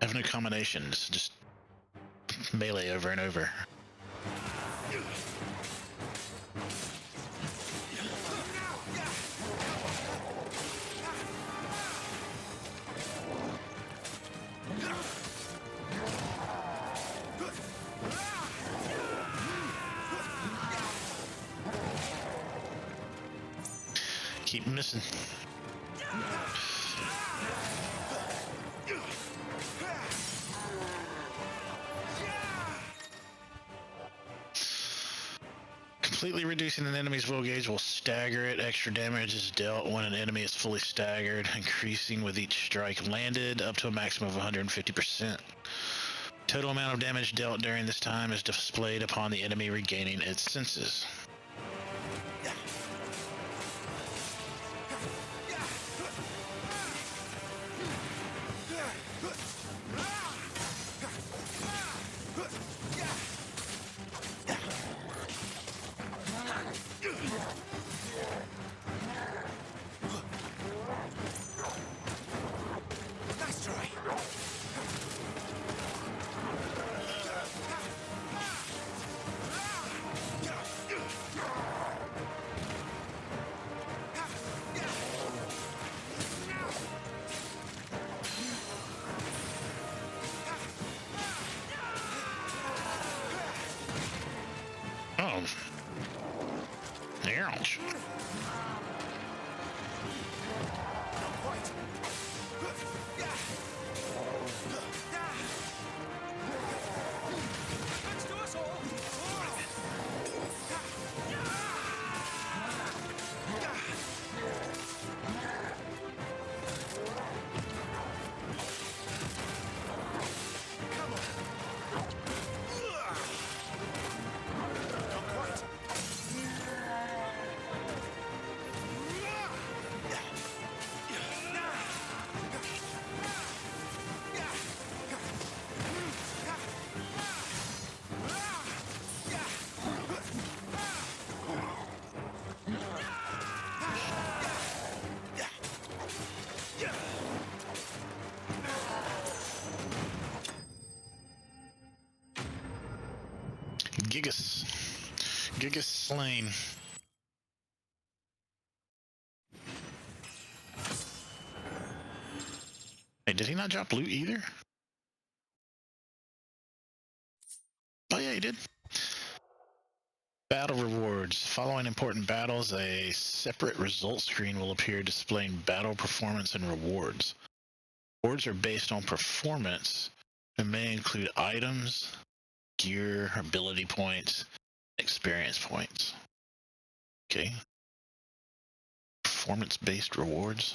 I have no combinations, just melee over and over. Keep missing. Completely reducing an enemy's will gauge will stagger it. Extra damage is dealt when an enemy is fully staggered, increasing with each strike landed up to a maximum of 150%. Total amount of damage dealt during this time is displayed upon the enemy regaining its senses. Ouch. Thanks to us all. Gigas slain. Hey, did he not drop loot either? Oh yeah, he did. Battle rewards. Following important battles, a separate results screen will appear displaying battle performance and rewards. Rewards are based on performance and may include items, gear, ability points, experience points. Okay. Performance-based rewards.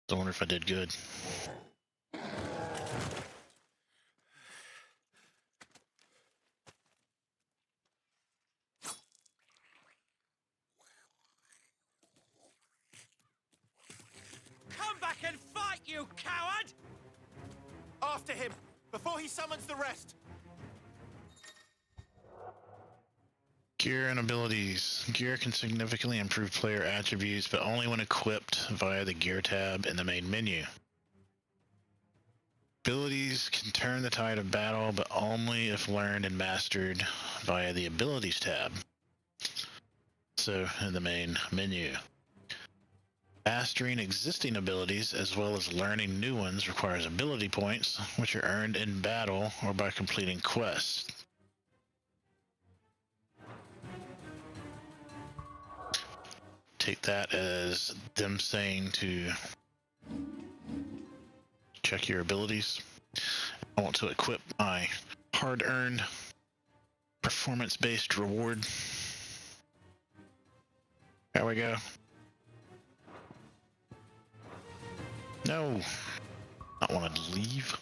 I wonder if I did good. Come back and fight, you coward! After him, before he summons the rest. Gear and abilities. Gear can significantly improve player attributes, but only when equipped via the Gear tab in the main menu. Abilities can turn the tide of battle, but only if learned and mastered via the Abilities tab. So, in the main menu. Mastering existing abilities as well as learning new ones requires ability points, which are earned in battle or by completing quests. Take that as them saying to check your abilities. I want to equip my hard-earned performance-based reward. There we go. No. I want to leave.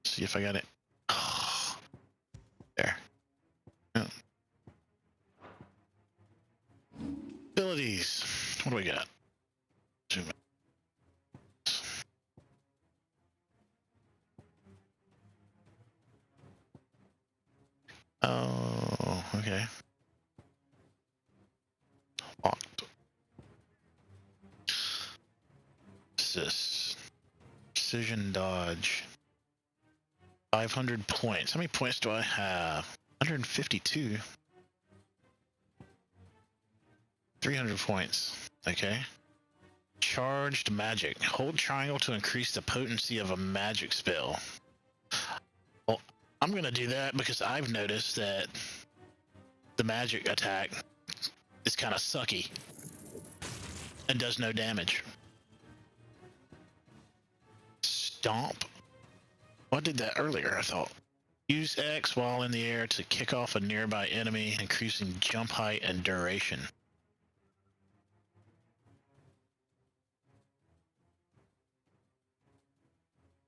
See if I got it. There. No. Abilities. What do we got? Zoom in. Oh, okay. Locked. Assist. Precision dodge. 500 points. How many points do I have? 152. 300 points. Okay. Charged magic. Hold triangle to increase the potency of a magic spell. Well, I'm going to do that because I've noticed that the magic attack is kind of sucky and does no damage. Stomp. I did that earlier, I thought. Use X while in the air to kick off a nearby enemy, increasing jump height and duration.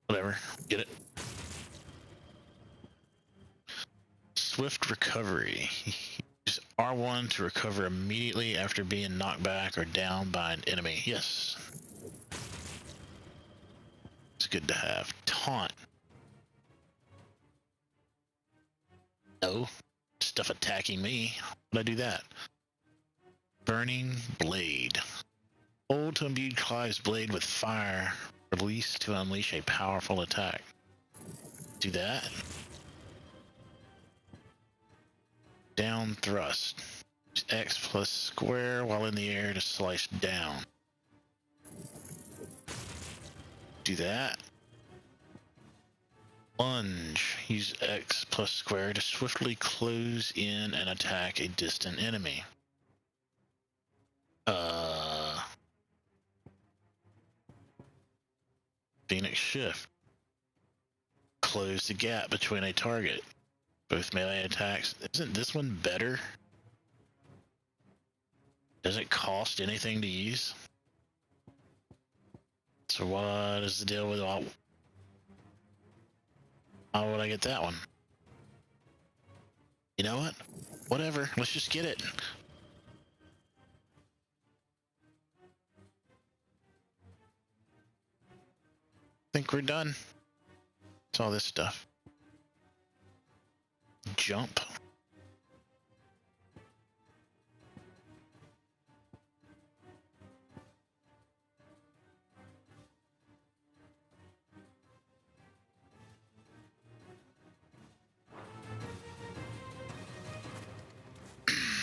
Whatever, get it. Swift recovery. Use R1 to recover immediately after being knocked back or down by an enemy. Yes. It's good to have. Taunt. No. Stuff attacking me. Why'd I do that? Burning blade. Hold to imbue Clive's blade with fire. Release to unleash a powerful attack. Do that. Down thrust. Use X plus square while in the air to slice down. Do that. Lunge. Use X plus square to swiftly close in and attack a distant enemy. Phoenix Shift. Close the gap between a target. Both melee attacks. Isn't this one better? Does it cost anything to use? So what is the deal with all? How would I get that one? You know what? Whatever. Let's just get it. Think we're done. It's all this stuff. Jump.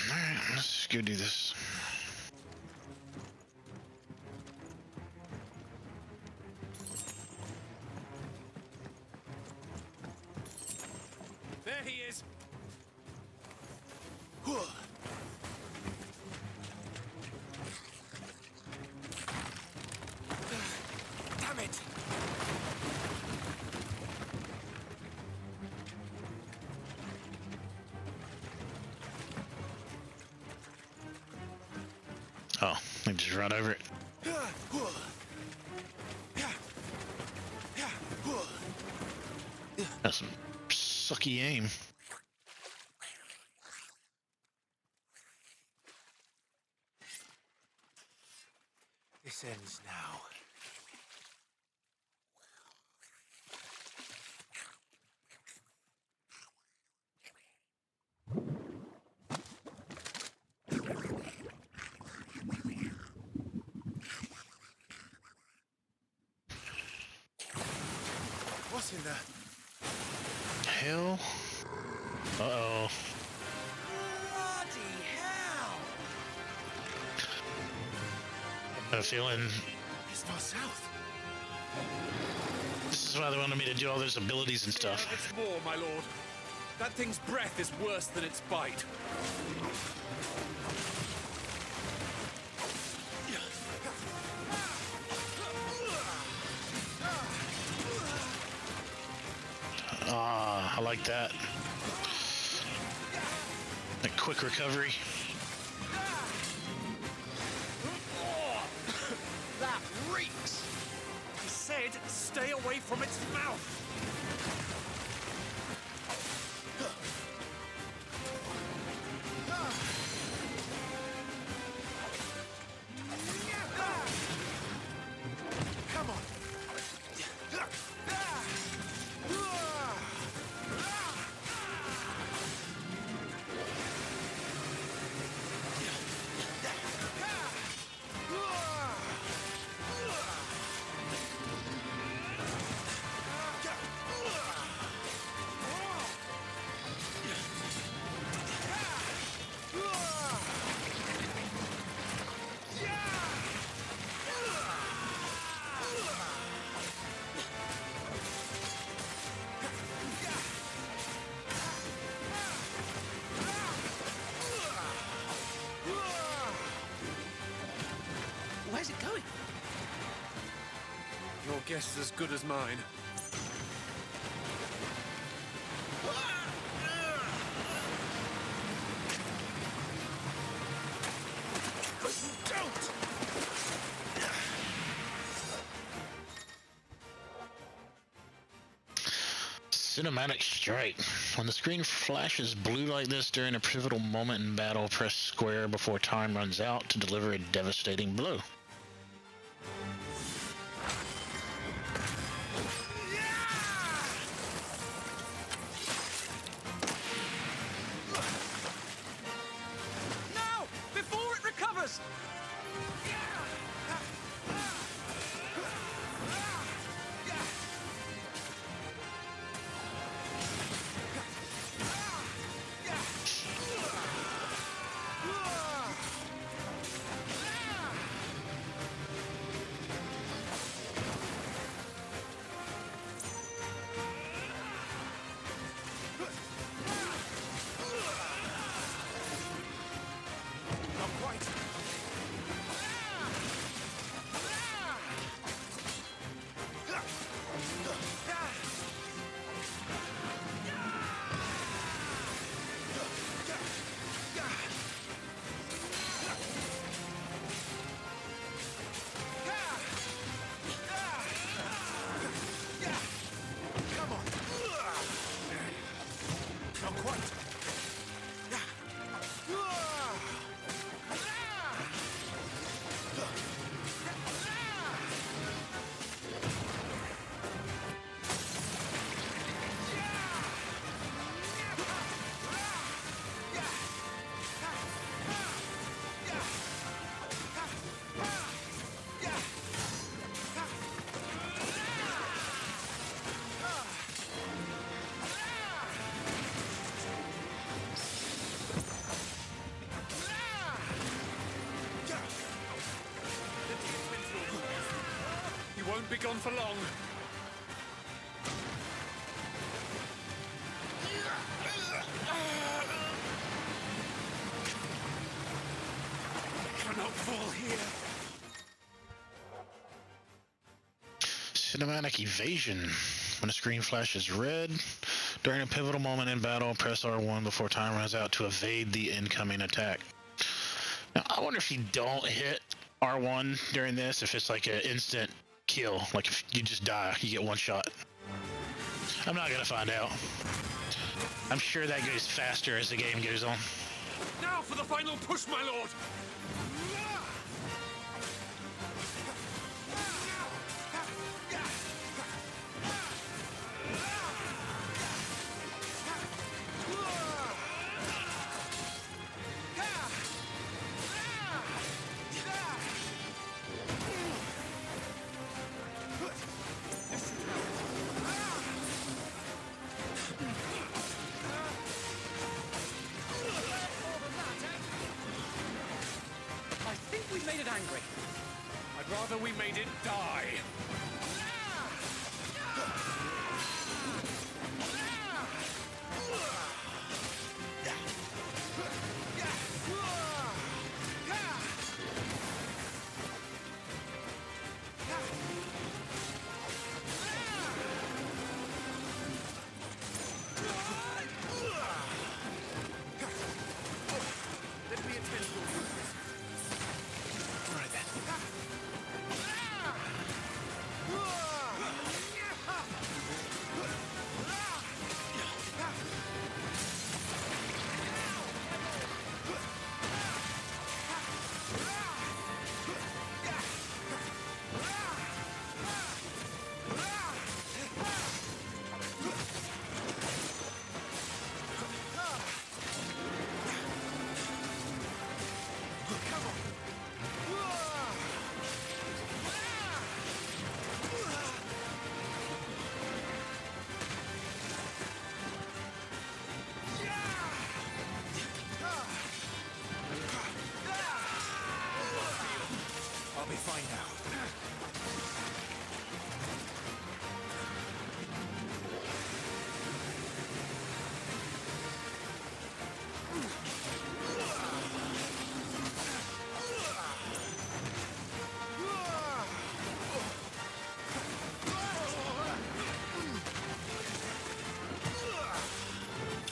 Alright, let's go do this. There he is. Damn it! Oh, I just run over it. That's some sucky aim. This ends now. What's in there? Hell? Uh-oh. Bloody hell! I have a feeling It's not south. this is why they wanted me to do all those abilities and stuff. It's more, my lord. That thing's breath is worse than its bite. Ah, I like that. A quick recovery. That reeks! I said stay away from its mouth! Come on. Where's it going? Your guess is as good as mine. Don't! Cinematic strike. When the screen flashes blue like this during a pivotal moment in battle, press square before time runs out to deliver a devastating blow. Now! Before it recovers! quite. Won't be gone for long. Cannot fall here. Cinematic evasion. When a screen flashes red, during a pivotal moment in battle, press R1 before time runs out to evade the incoming attack. Now, I wonder if you don't hit R1 during this, if it's like an instant kill, like if you just die, you get one shot. I'm not gonna find out. I'm sure that goes faster as the game goes on. Now for the final push, my lord! Made it angry. I'd rather we made it die. I'll be fine now.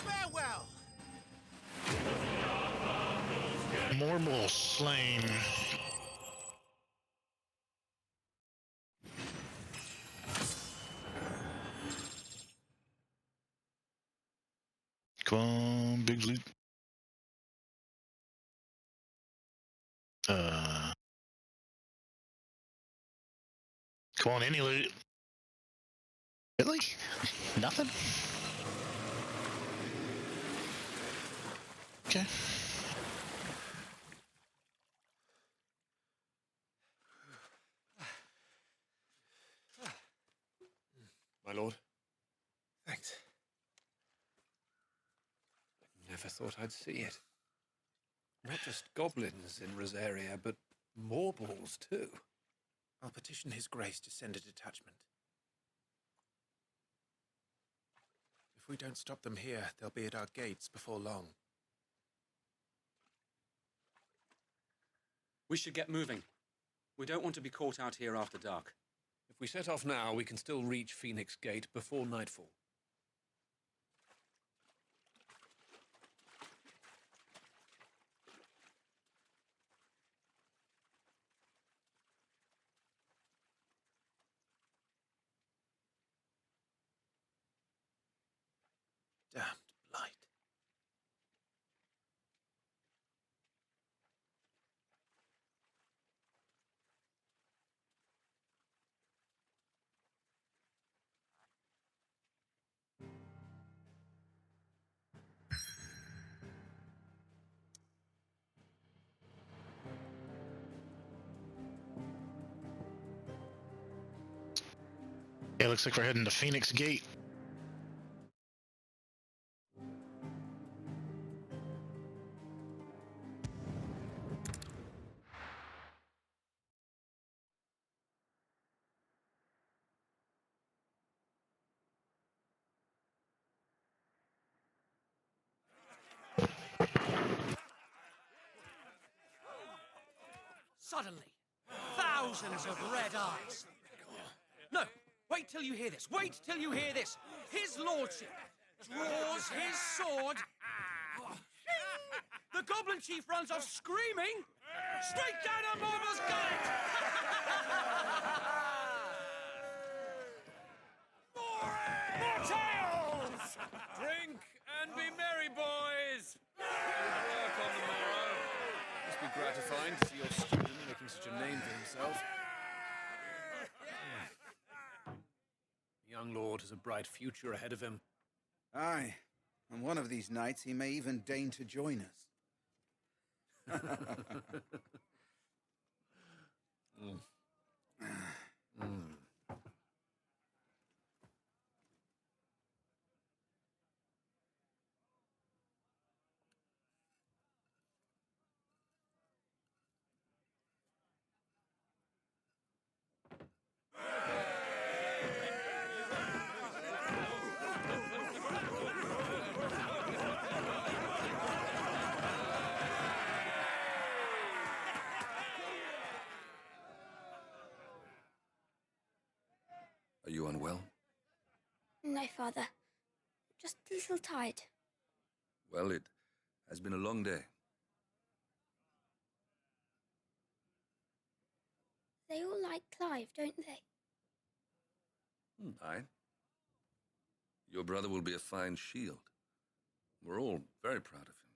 Farewell! Mortal slain. Come on, big loot. Come on, any loot. Really? Nothing? Okay. My lord. Thanks. I never thought I'd see it. Not just goblins in Rosaria, but morbals too. I'll petition His Grace to send a detachment. If we don't stop them here, they'll be at our gates before long. We should get moving. We don't want to be caught out here after dark. If we set off now, we can still reach Phoenix Gate before nightfall. Damned blight. Okay, looks like we're heading to Phoenix Gate. Suddenly, thousands of red eyes. No, wait till you hear this. Wait till you hear this. His lordship draws his sword. The goblin chief runs off screaming, straight down a mobber's gullet. More tales! Drink and be merry, boys! Good work on the morrow. Must be gratifying to see your student making such a name for himself. The young lord has a bright future ahead of him. Aye, and one of these nights he may even deign to join us. Are you unwell? No, Father. Just a little tired. Well, it has been a long day. They all like Clive, don't they? Aye. Your brother will be a fine shield. We're all very proud of him.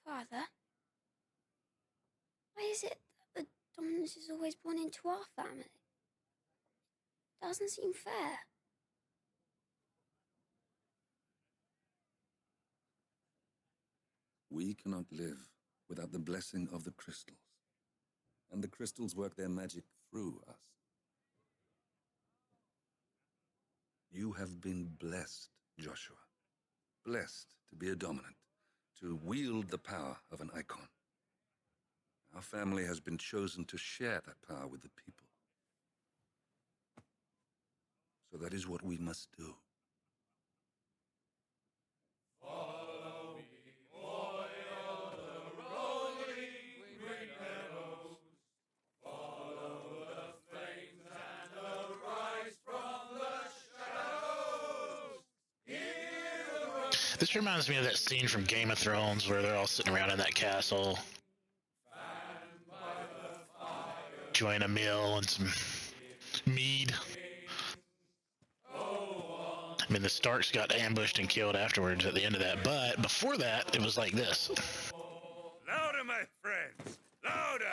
Father? Why is it that the dominance is always born into our family? Doesn't seem fair. We cannot live without the blessing of the crystals. And the crystals work their magic through us. You have been blessed, Joshua. Blessed to be a dominant, to wield the power of an Eikon. Our family has been chosen to share that power with the people. So that is what we must do. This reminds me of that scene from Game of Thrones where they're all sitting around in that castle, enjoying a meal and some mead. I mean, the Starks got ambushed and killed afterwards at the end of that, but before that, it was like this. Louder, my friends! Louder!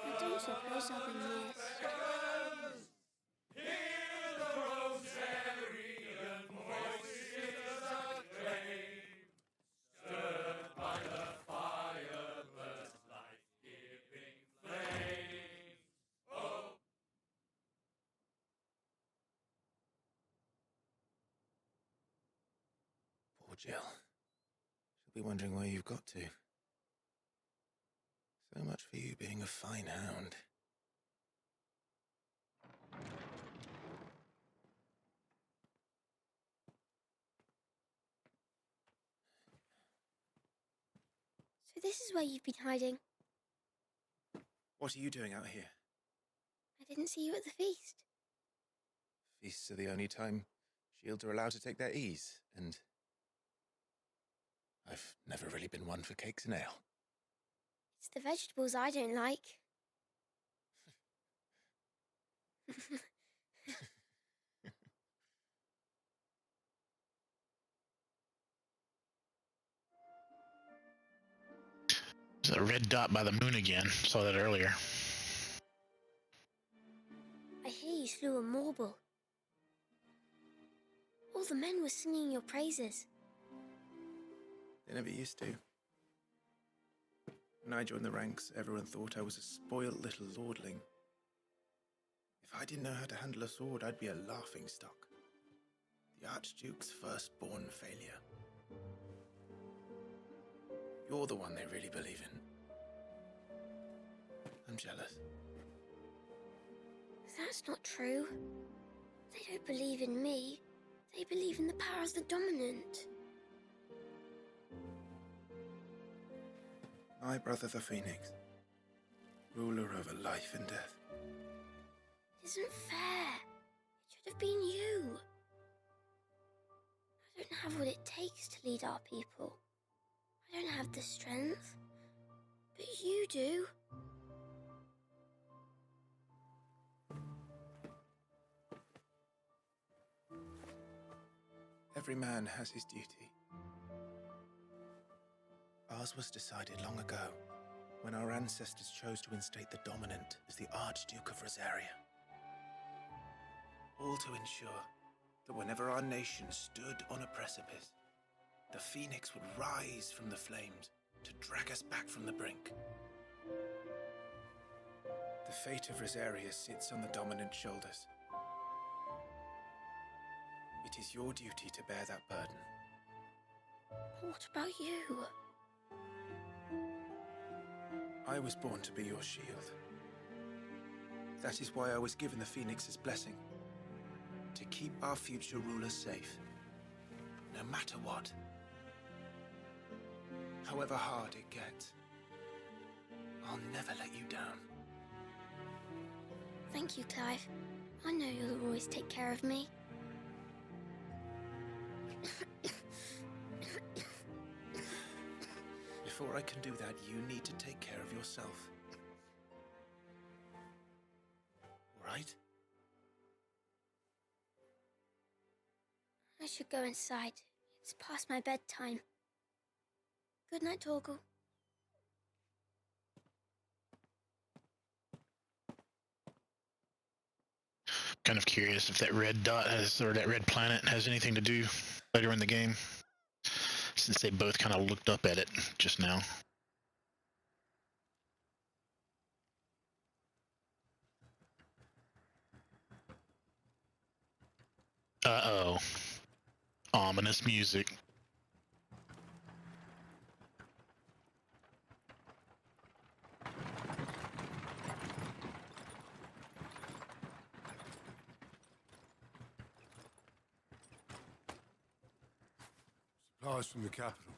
I don't suppose I've been missed. Poor Jill. She'll be wondering where you've got to. So much for you being a fine hound. So this is where you've been hiding. What are you doing out here? I didn't see you at the feast. Feasts are the only time shields are allowed to take their ease, and I've never really been one for cakes and ale. It's the vegetables I don't like. There's a red dot by the moon again. Saw that earlier. I hear you slew a marble. All the men were singing your praises. They never used to. When I joined the ranks, everyone thought I was a spoiled little lordling. If I didn't know how to handle a sword, I'd be a laughingstock. The Archduke's firstborn failure. You're the one they really believe in. I'm jealous. That's not true. They don't believe in me. They believe in the power of the dominant. My brother the Phoenix, ruler over life and death. It isn't fair. It should have been you. I don't have what it takes to lead our people. I don't have the strength. But you do. Every man has his duty. Ours was decided long ago, when our ancestors chose to instate the dominant as the Archduke of Rosaria. All to ensure that whenever our nation stood on a precipice, the Phoenix would rise from the flames to drag us back from the brink. The fate of Rosaria sits on the dominant's shoulders. It is your duty to bear that burden. What about you? I was born to be your shield. That is why I was given the Phoenix's blessing. To keep our future rulers safe. No matter what. However hard it gets. I'll never let you down. Thank you, Clive. I know you'll always take care of me. Before I can do that, you need to take care of yourself. Right? I should go inside. It's past my bedtime. Good night, Torgal. Kind of curious if that red dot has, or that red planet has anything to do later in the game, since they both kind of looked up at it just now. Uh-oh. Ominous music. Supplies from the capital.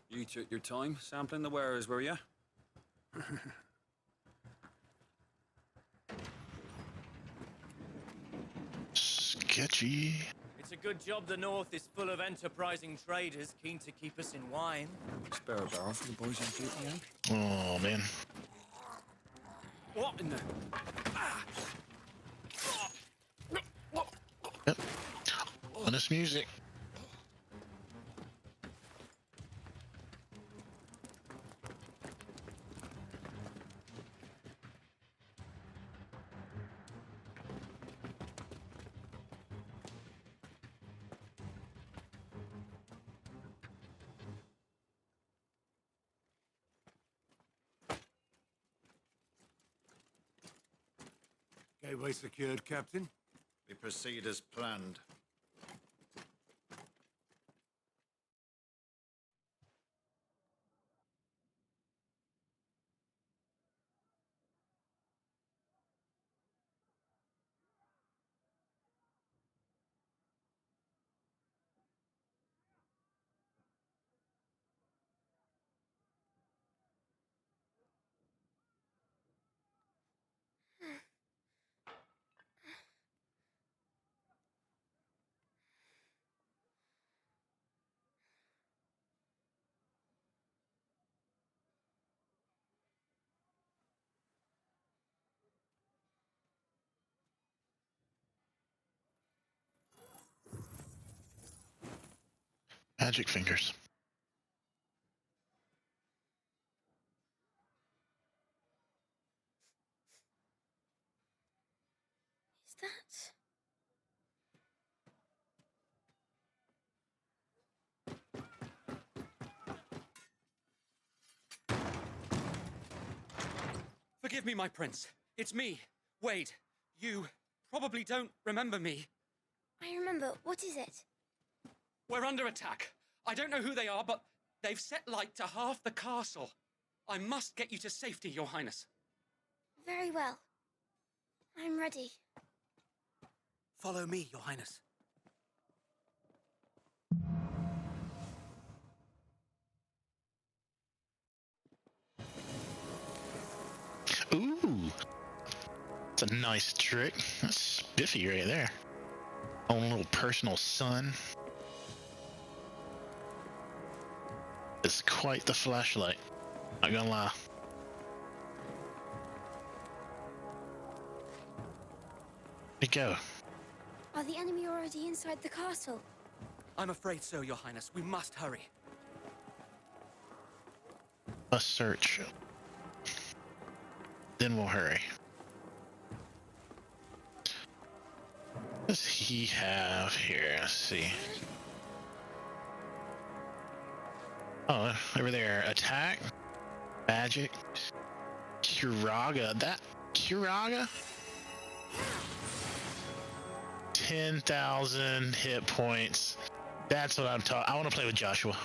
You took your time sampling the wares, were you? Sketchy. It's a good job the North is full of enterprising traders keen to keep us in wine. Spare a barrel for the boys in duty, eh? Oh, man. What in the... Yep. Ominous music. Gateway secured, Captain. We proceed as planned. Magic fingers. Is that... Forgive me, my prince. It's me, Wade. You probably don't remember me. I remember. What is it? We're under attack. I don't know who they are, but they've set light to half the castle. I must get you to safety, Your Highness. Very well. I'm ready. Follow me, Your Highness. Ooh. That's a nice trick. That's spiffy right there. Own little personal son. It's quite the flashlight. Not gonna lie. Where'd it go? Are the enemy already inside the castle? I'm afraid so, Your Highness. We must hurry. Let's search. Then we'll hurry. What does he have here? Let's see. Oh, over there. Attack. Magic. Kiraga. That Kiraga? 10,000 hit points. That's what I'm talking. I want to play with Joshua.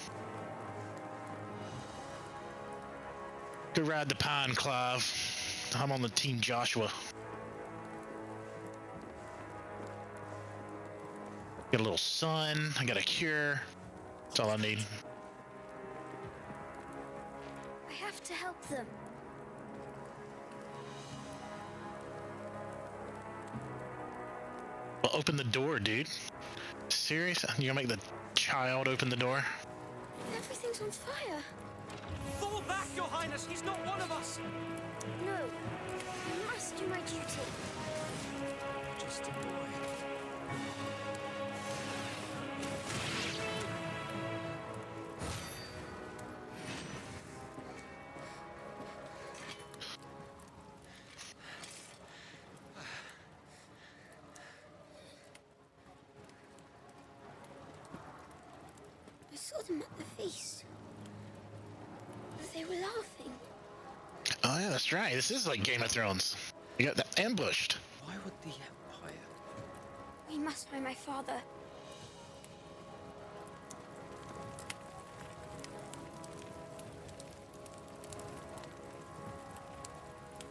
Go ride the pine, Clive. I'm on the team Joshua. Got a little sun. I got a cure. That's all I need. I have to help them. Well, open the door, dude. Serious? You gonna make the child open the door? Everything's on fire. Fall back, Your Highness! He's not one of us! No. I must do my duty. Just a boy. I saw them at the feast. They were laughing. Oh yeah, that's right. This is like Game of Thrones. You got that ambushed. Why would the Empire? We must find my father.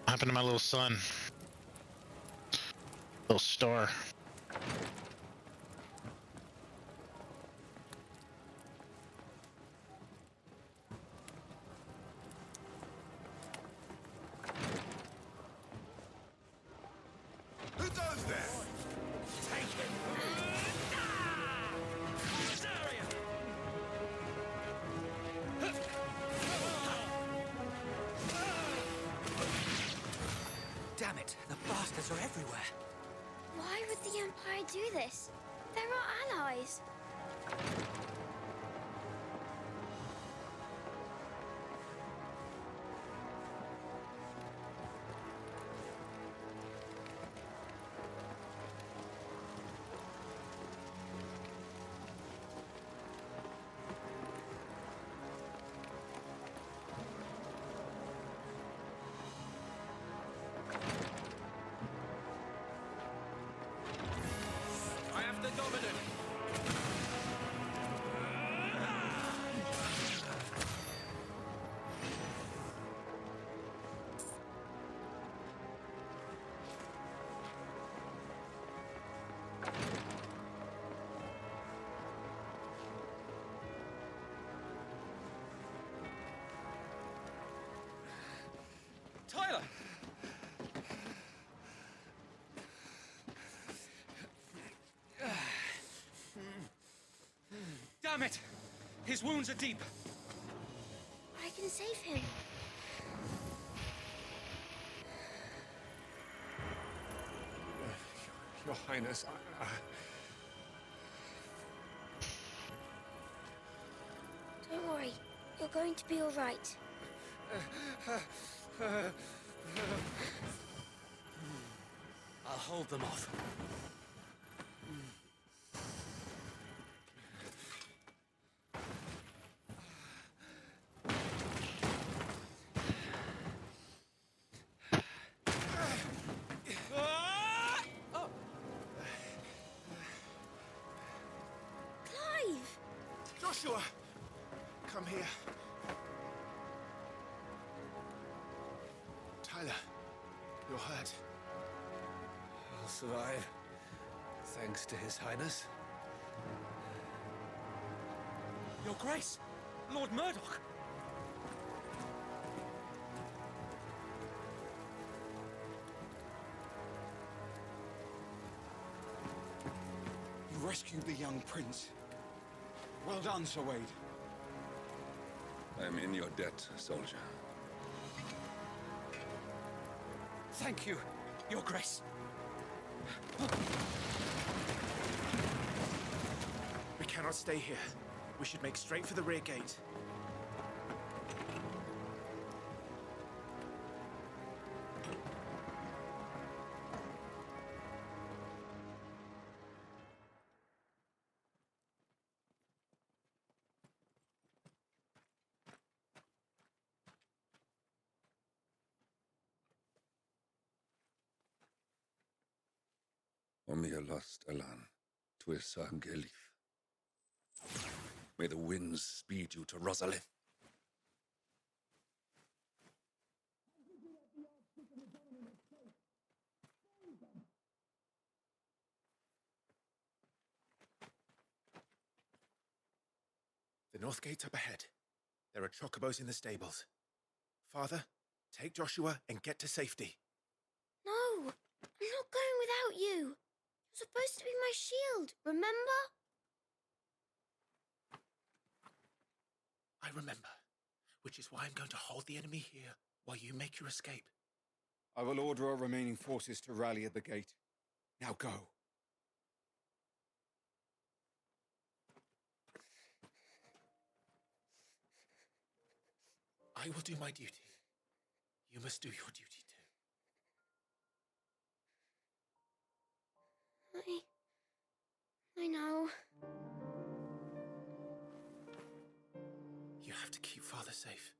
What happened to my little son? Little star. Who does that? Take it! Rosaria! Damn it, the bastards are everywhere. Why would the Empire do this? They're our allies. I have the dominant. Tyler! Damn it! His wounds are deep. I can save him. Your Highness, You're going to be all right. I'll hold them off. Clive! Joshua! Come here. Tyler, you're hurt. I'll survive, thanks to His Highness. Your Grace! Lord Murdoch! You rescued the young prince. Well done, Sir Wade. I'm in your debt, soldier. Thank you, Your Grace. We cannot stay here. We should make straight for the rear gate. Omia lost Alan, Tuisang Elif. May the winds speed you to Rosalith. The north gate's up ahead. There are chocobos in the stables. Father, take Joshua and get to safety. No, I'm not going without you. You're supposed to be my shield, remember? I remember, which is why I'm going to hold the enemy here while you make your escape. I will order our remaining forces to rally at the gate. Now go. I will do my duty. You must do your duty too. I know. You have to keep Father safe.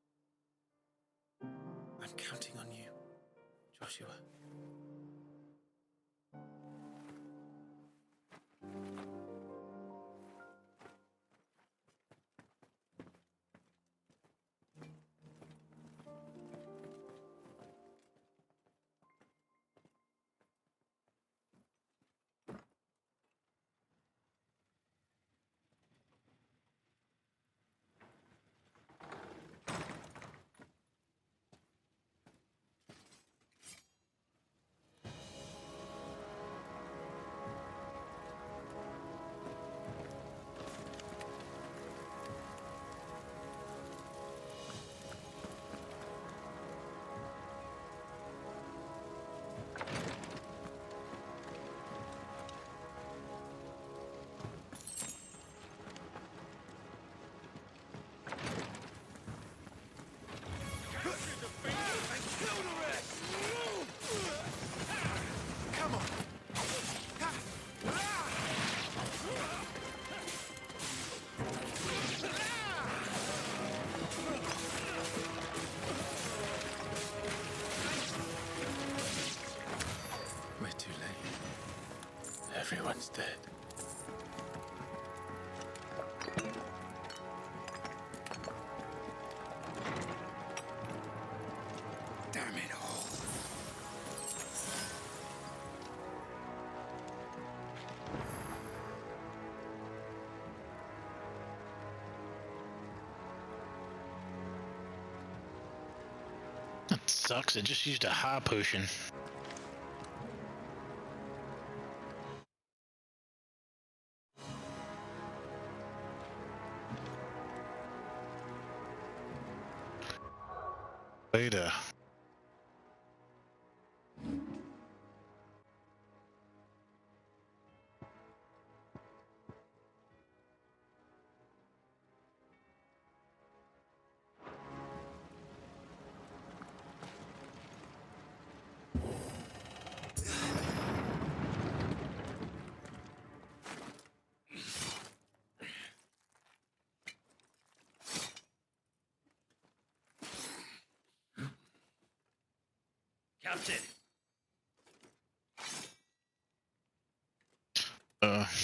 I'm counting on you, Joshua. Everyone's dead. Damn it all. That sucks. It just used a high potion. Beta. Captain.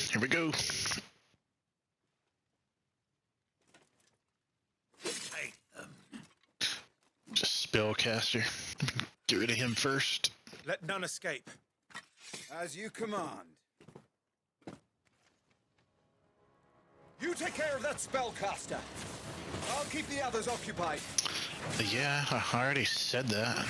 Here we go. Take them. Just spellcaster. Get rid of him first. Let none escape. As you command. You take care of that spellcaster. I'll keep the others occupied. Yeah, I already said that.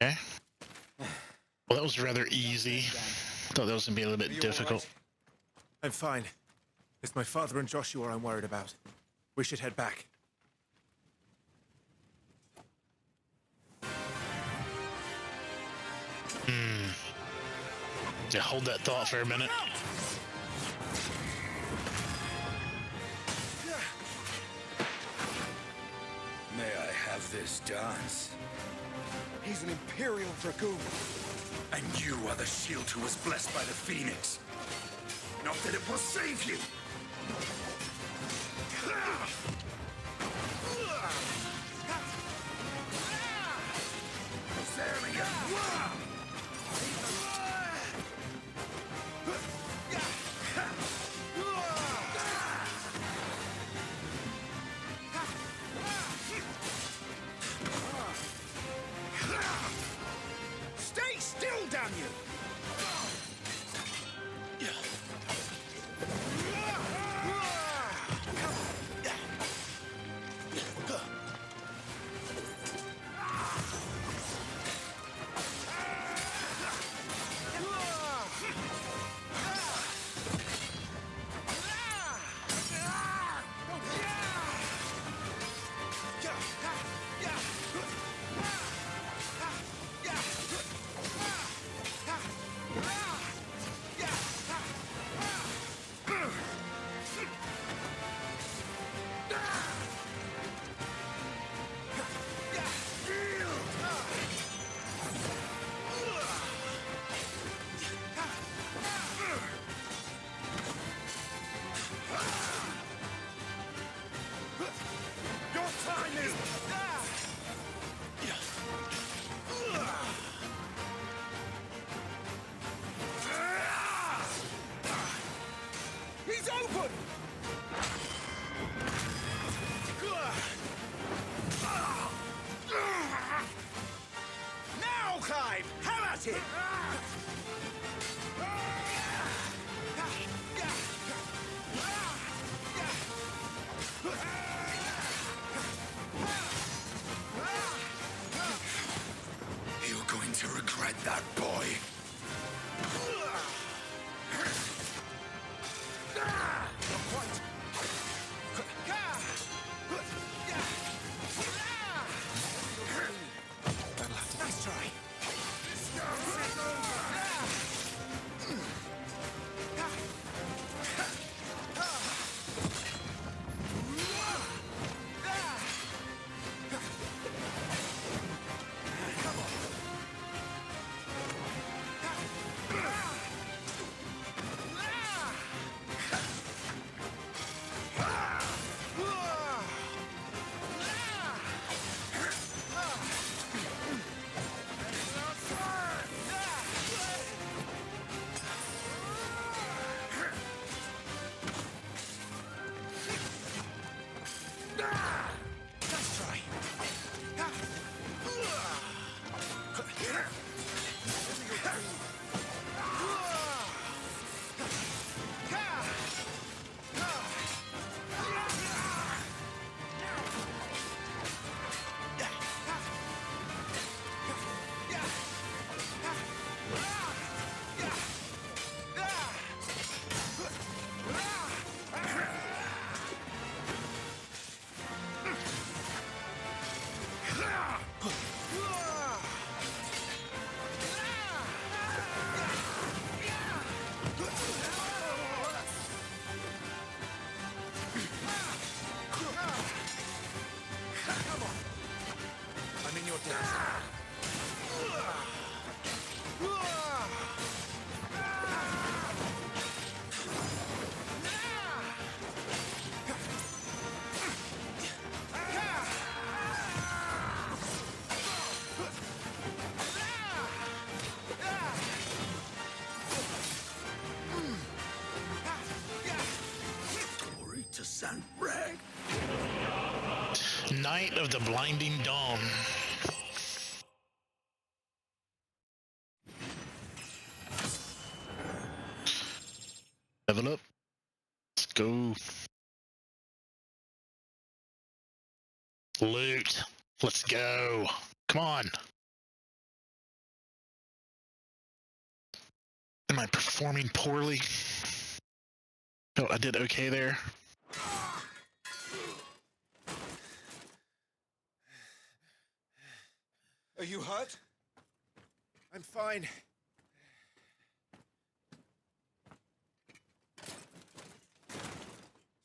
Okay. Well, that was rather easy. Thought that was gonna be a little bit difficult. I'm fine. It's my father and Joshua I'm worried about. We should head back. Yeah, hold that thought for a minute. May I have this dance? He's an Imperial Dragoon. And you are the shield who was blessed by the Phoenix. Not that it will save you. Stay still, damn you! He's open! Now, Clive! Have at it! You're going to regret that, boy. Nice try. and rag. Night of the Blinding Dawn. Level up. Let's go. Loot. Let's go. Come on. Am I performing poorly? Oh, I did okay there. Are you hurt? I'm fine.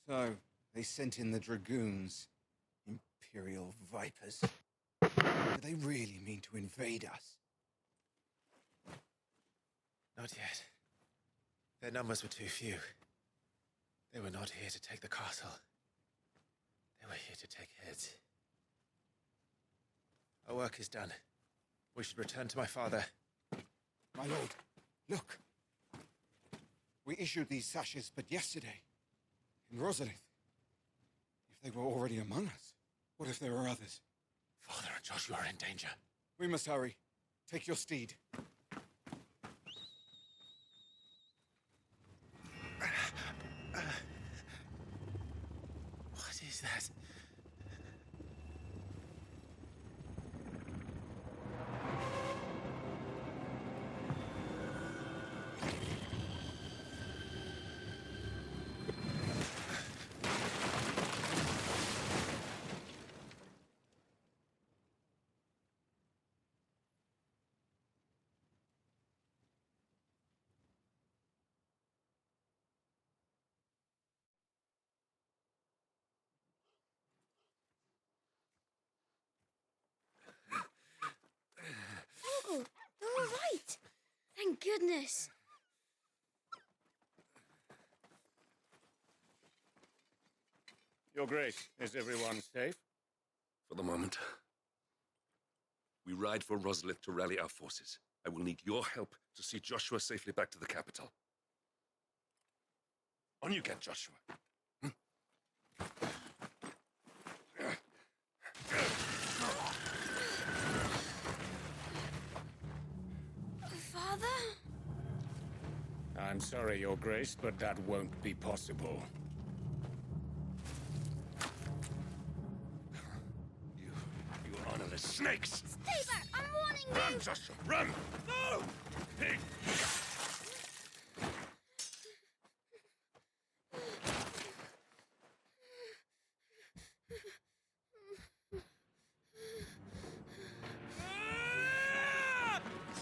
So, they sent in the dragoons. Imperial vipers. Do they really mean to invade us? Not yet. Their numbers were too few. They were not here to take the castle. They were here to take heads. Our work is done. We should return to my father. My lord, look. We issued these sashes but yesterday. In Rosalith. If they were already among us, what if there were others? Father and Joshua are in danger. We must hurry. Take your steed. What is that? Oh, they're all right. Thank goodness. Your Grace, is everyone safe? For the moment. We ride for Rosalith to rally our forces. I will need your help to see Joshua safely back to the capital. On you get, Joshua. Father? I'm sorry, Your Grace, but that won't be possible. You honorless snakes! Stay back! I'm warning you! Run, Joshua, run! No! Pig!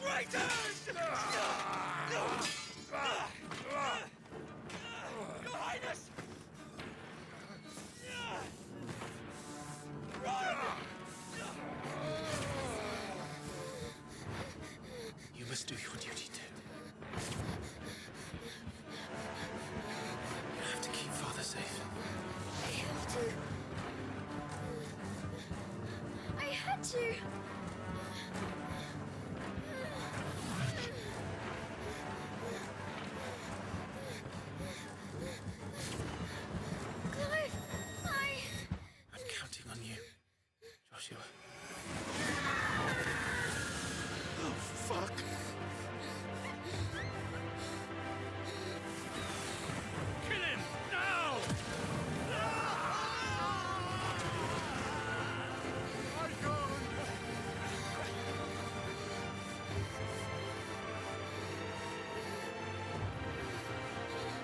Traitors! Your Highness! You must do your duty too. You have to keep Father safe. I have to. I had to. Clive, I'm counting on you, Joshua. Oh, fuck. Kill him! Now!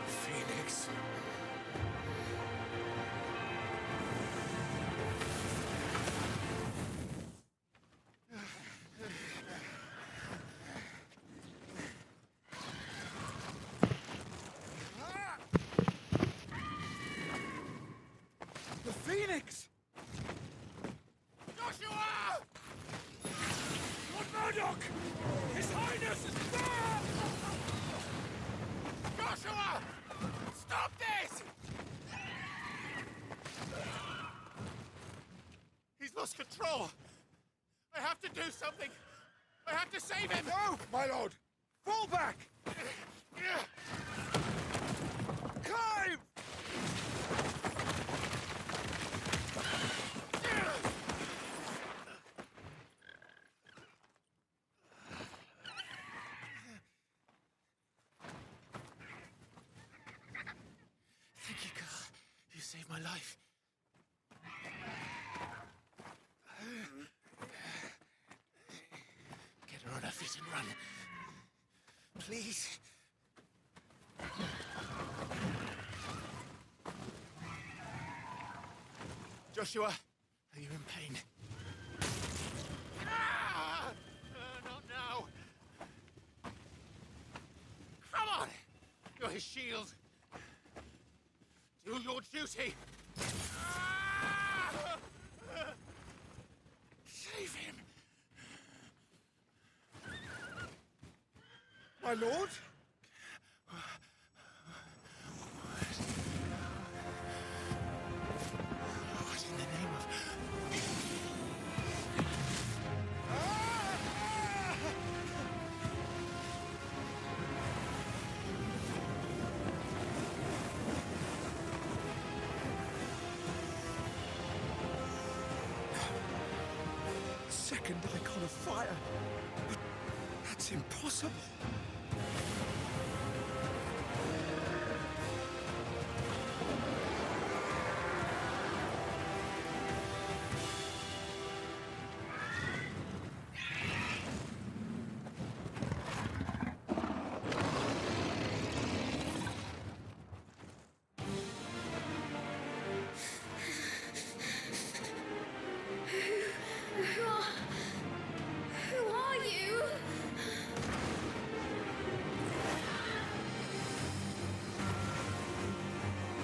Phoenix. The Phoenix! Joshua! Lord Murdoch! His Highness is there! Joshua! Stop this! He's lost control! I have to do something! I have to save him! No, my lord! Fall back! Clive! my life. Get her on her feet and run. Please. Joshua, are you in pain? Not now. Come on! You're his shield. Do your duty. Save him. My lord? What in the name of... Second icon of fire. But that's impossible. Who are you?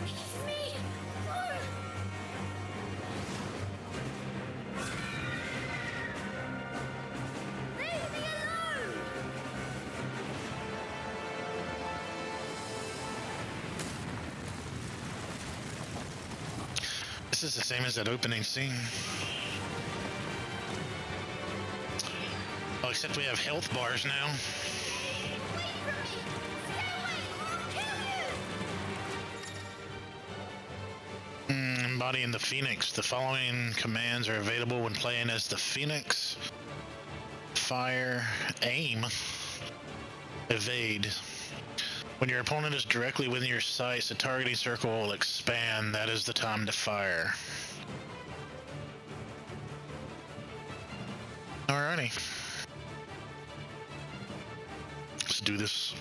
Leave me alone! Leave me alone! This is the same as that opening scene. Oh, except we have health bars now. Embodying the Phoenix. The following commands are available when playing as the Phoenix. Fire, aim, evade. When your opponent is directly within your sights, the targeting circle will expand. That is the time to fire. Alrighty. Let's do this.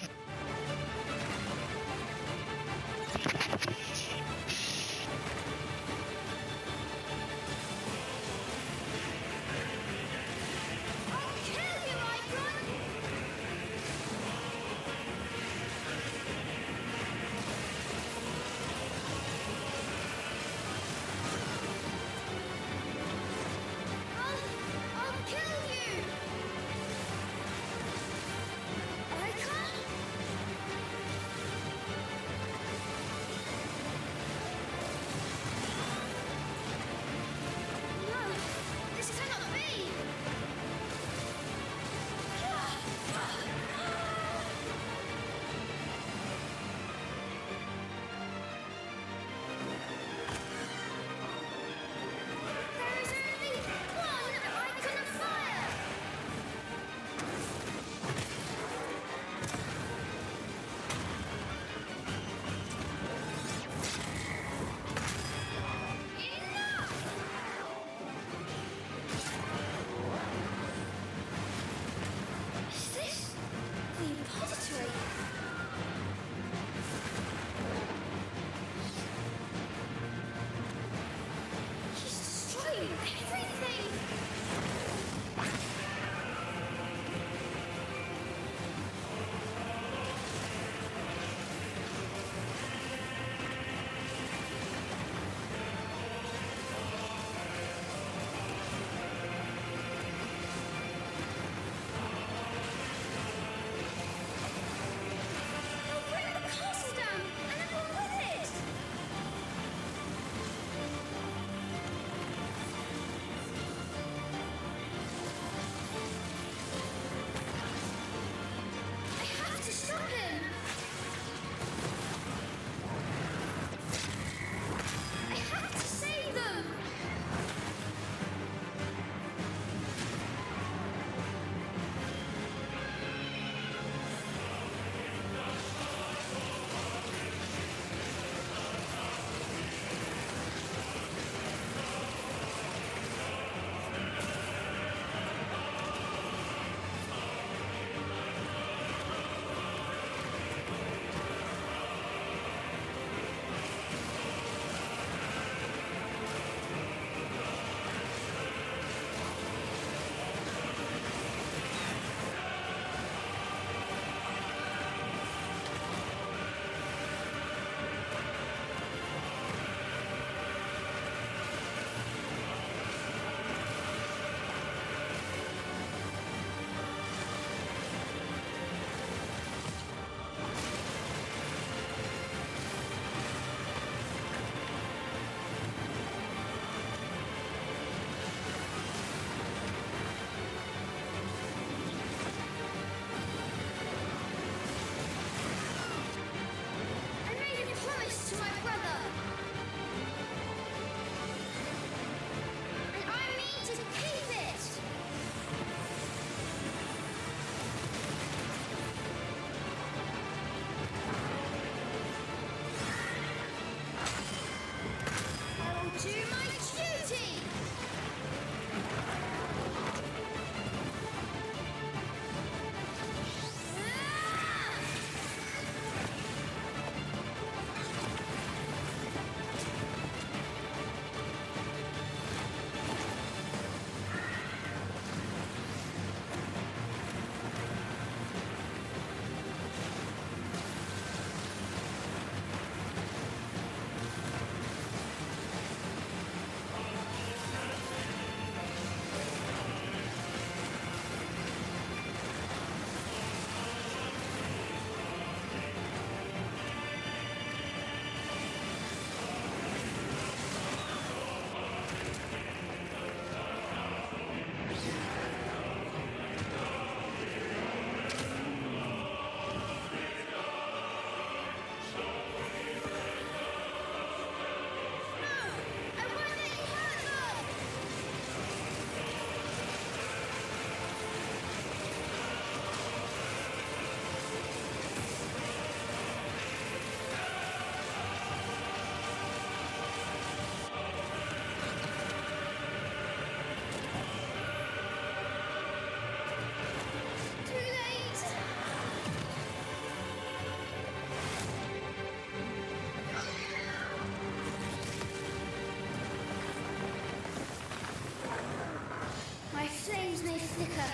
flicker,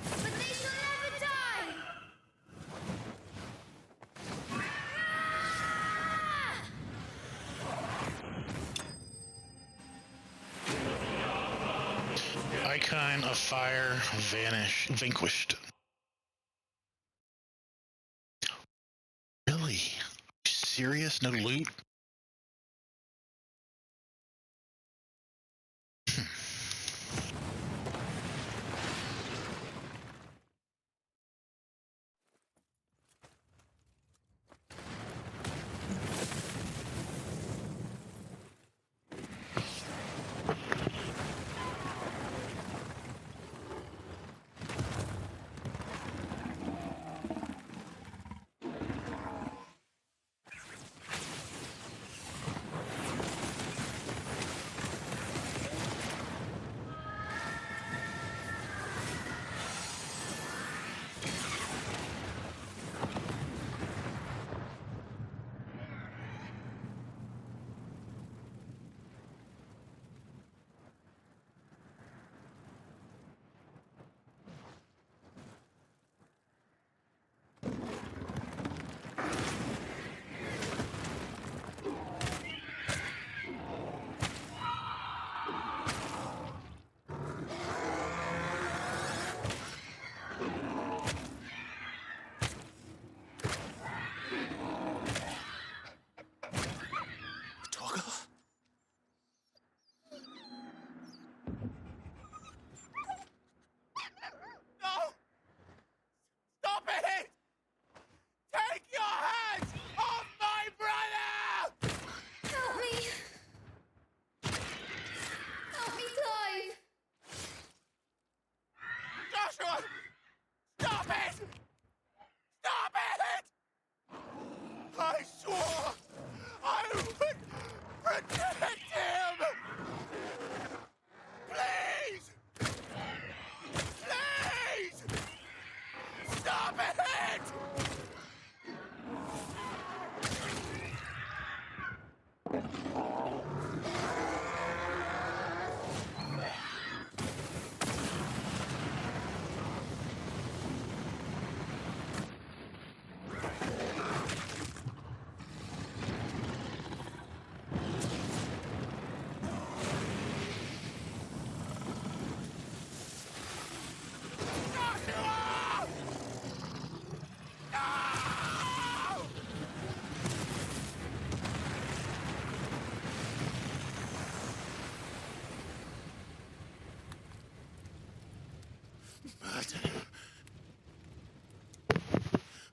but they shall never die! Eikon of Fire vanquished. Really? Serious? No loot? Stop it! Take your hands off my brother! Help me! Help me, Clive! Joshua! Stop it! Stop it! I swore I would protect him! Please! Please! Stop it!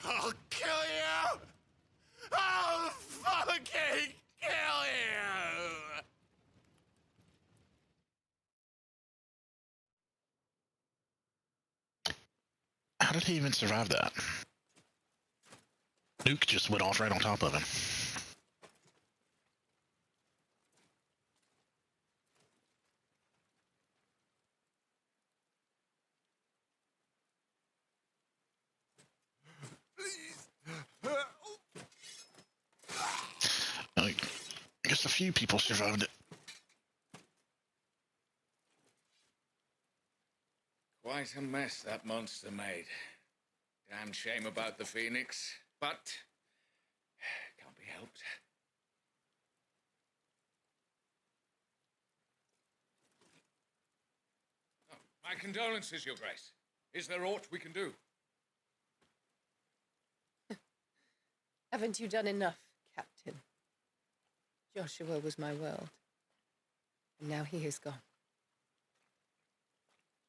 I'll kill you! I'll fucking kill you! How did he even survive that? Nuke just went off right on top of him. I guess a few people survived it. Quite a mess that monster made. Damn shame about the Phoenix, but can't be helped. Oh, my condolences, Your Grace. Is there aught we can do? Haven't you done enough, Captain? Joshua was my world, and now he is gone.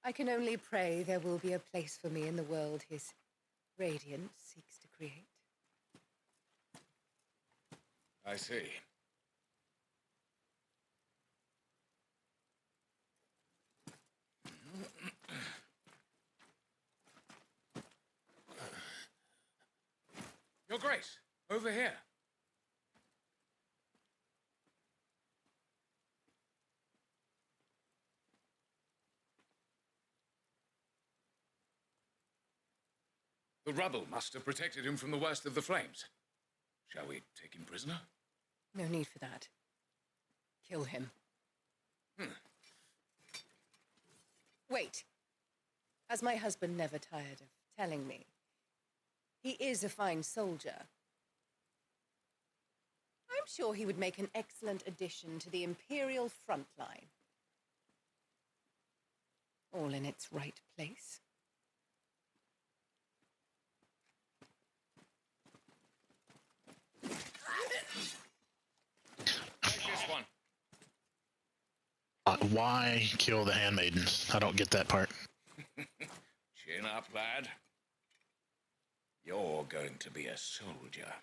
I can only pray there will be a place for me in the world his radiance seeks to create. I see. Your Grace, over here. The rubble must have protected him from the worst of the flames. Shall we take him prisoner? No need for that. Kill him. Wait. as my husband never tired of telling me. He is a fine soldier. I'm sure he would make an excellent addition to the Imperial front line. All in its right place. This one. Why kill the handmaidens? I don't get that part. Chin up, lad. You're going to be a soldier.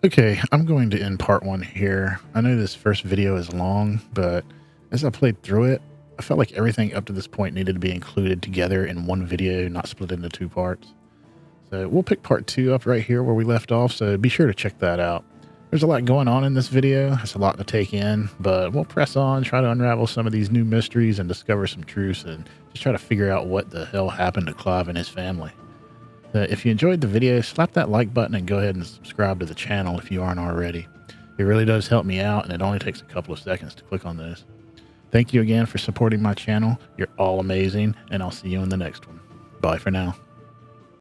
Okay, I'm going to end part 1 here. I know this first video is long, but as I played through it, I felt like everything up to this point needed to be included together in one video, not split into 2 parts. So we'll pick part 2 up right here where we left off, so be sure to check that out. There's a lot going on in this video, it's a lot to take in, but we'll press on, try to unravel some of these new mysteries and discover some truths and just try to figure out what the hell happened to Clive and his family. If you enjoyed the video, slap that like button and go ahead and subscribe to the channel if you aren't already. It really does help me out, and it only takes a couple of seconds to click on those. Thank you again for supporting my channel. You're all amazing, and I'll see you in the next one. Bye for now.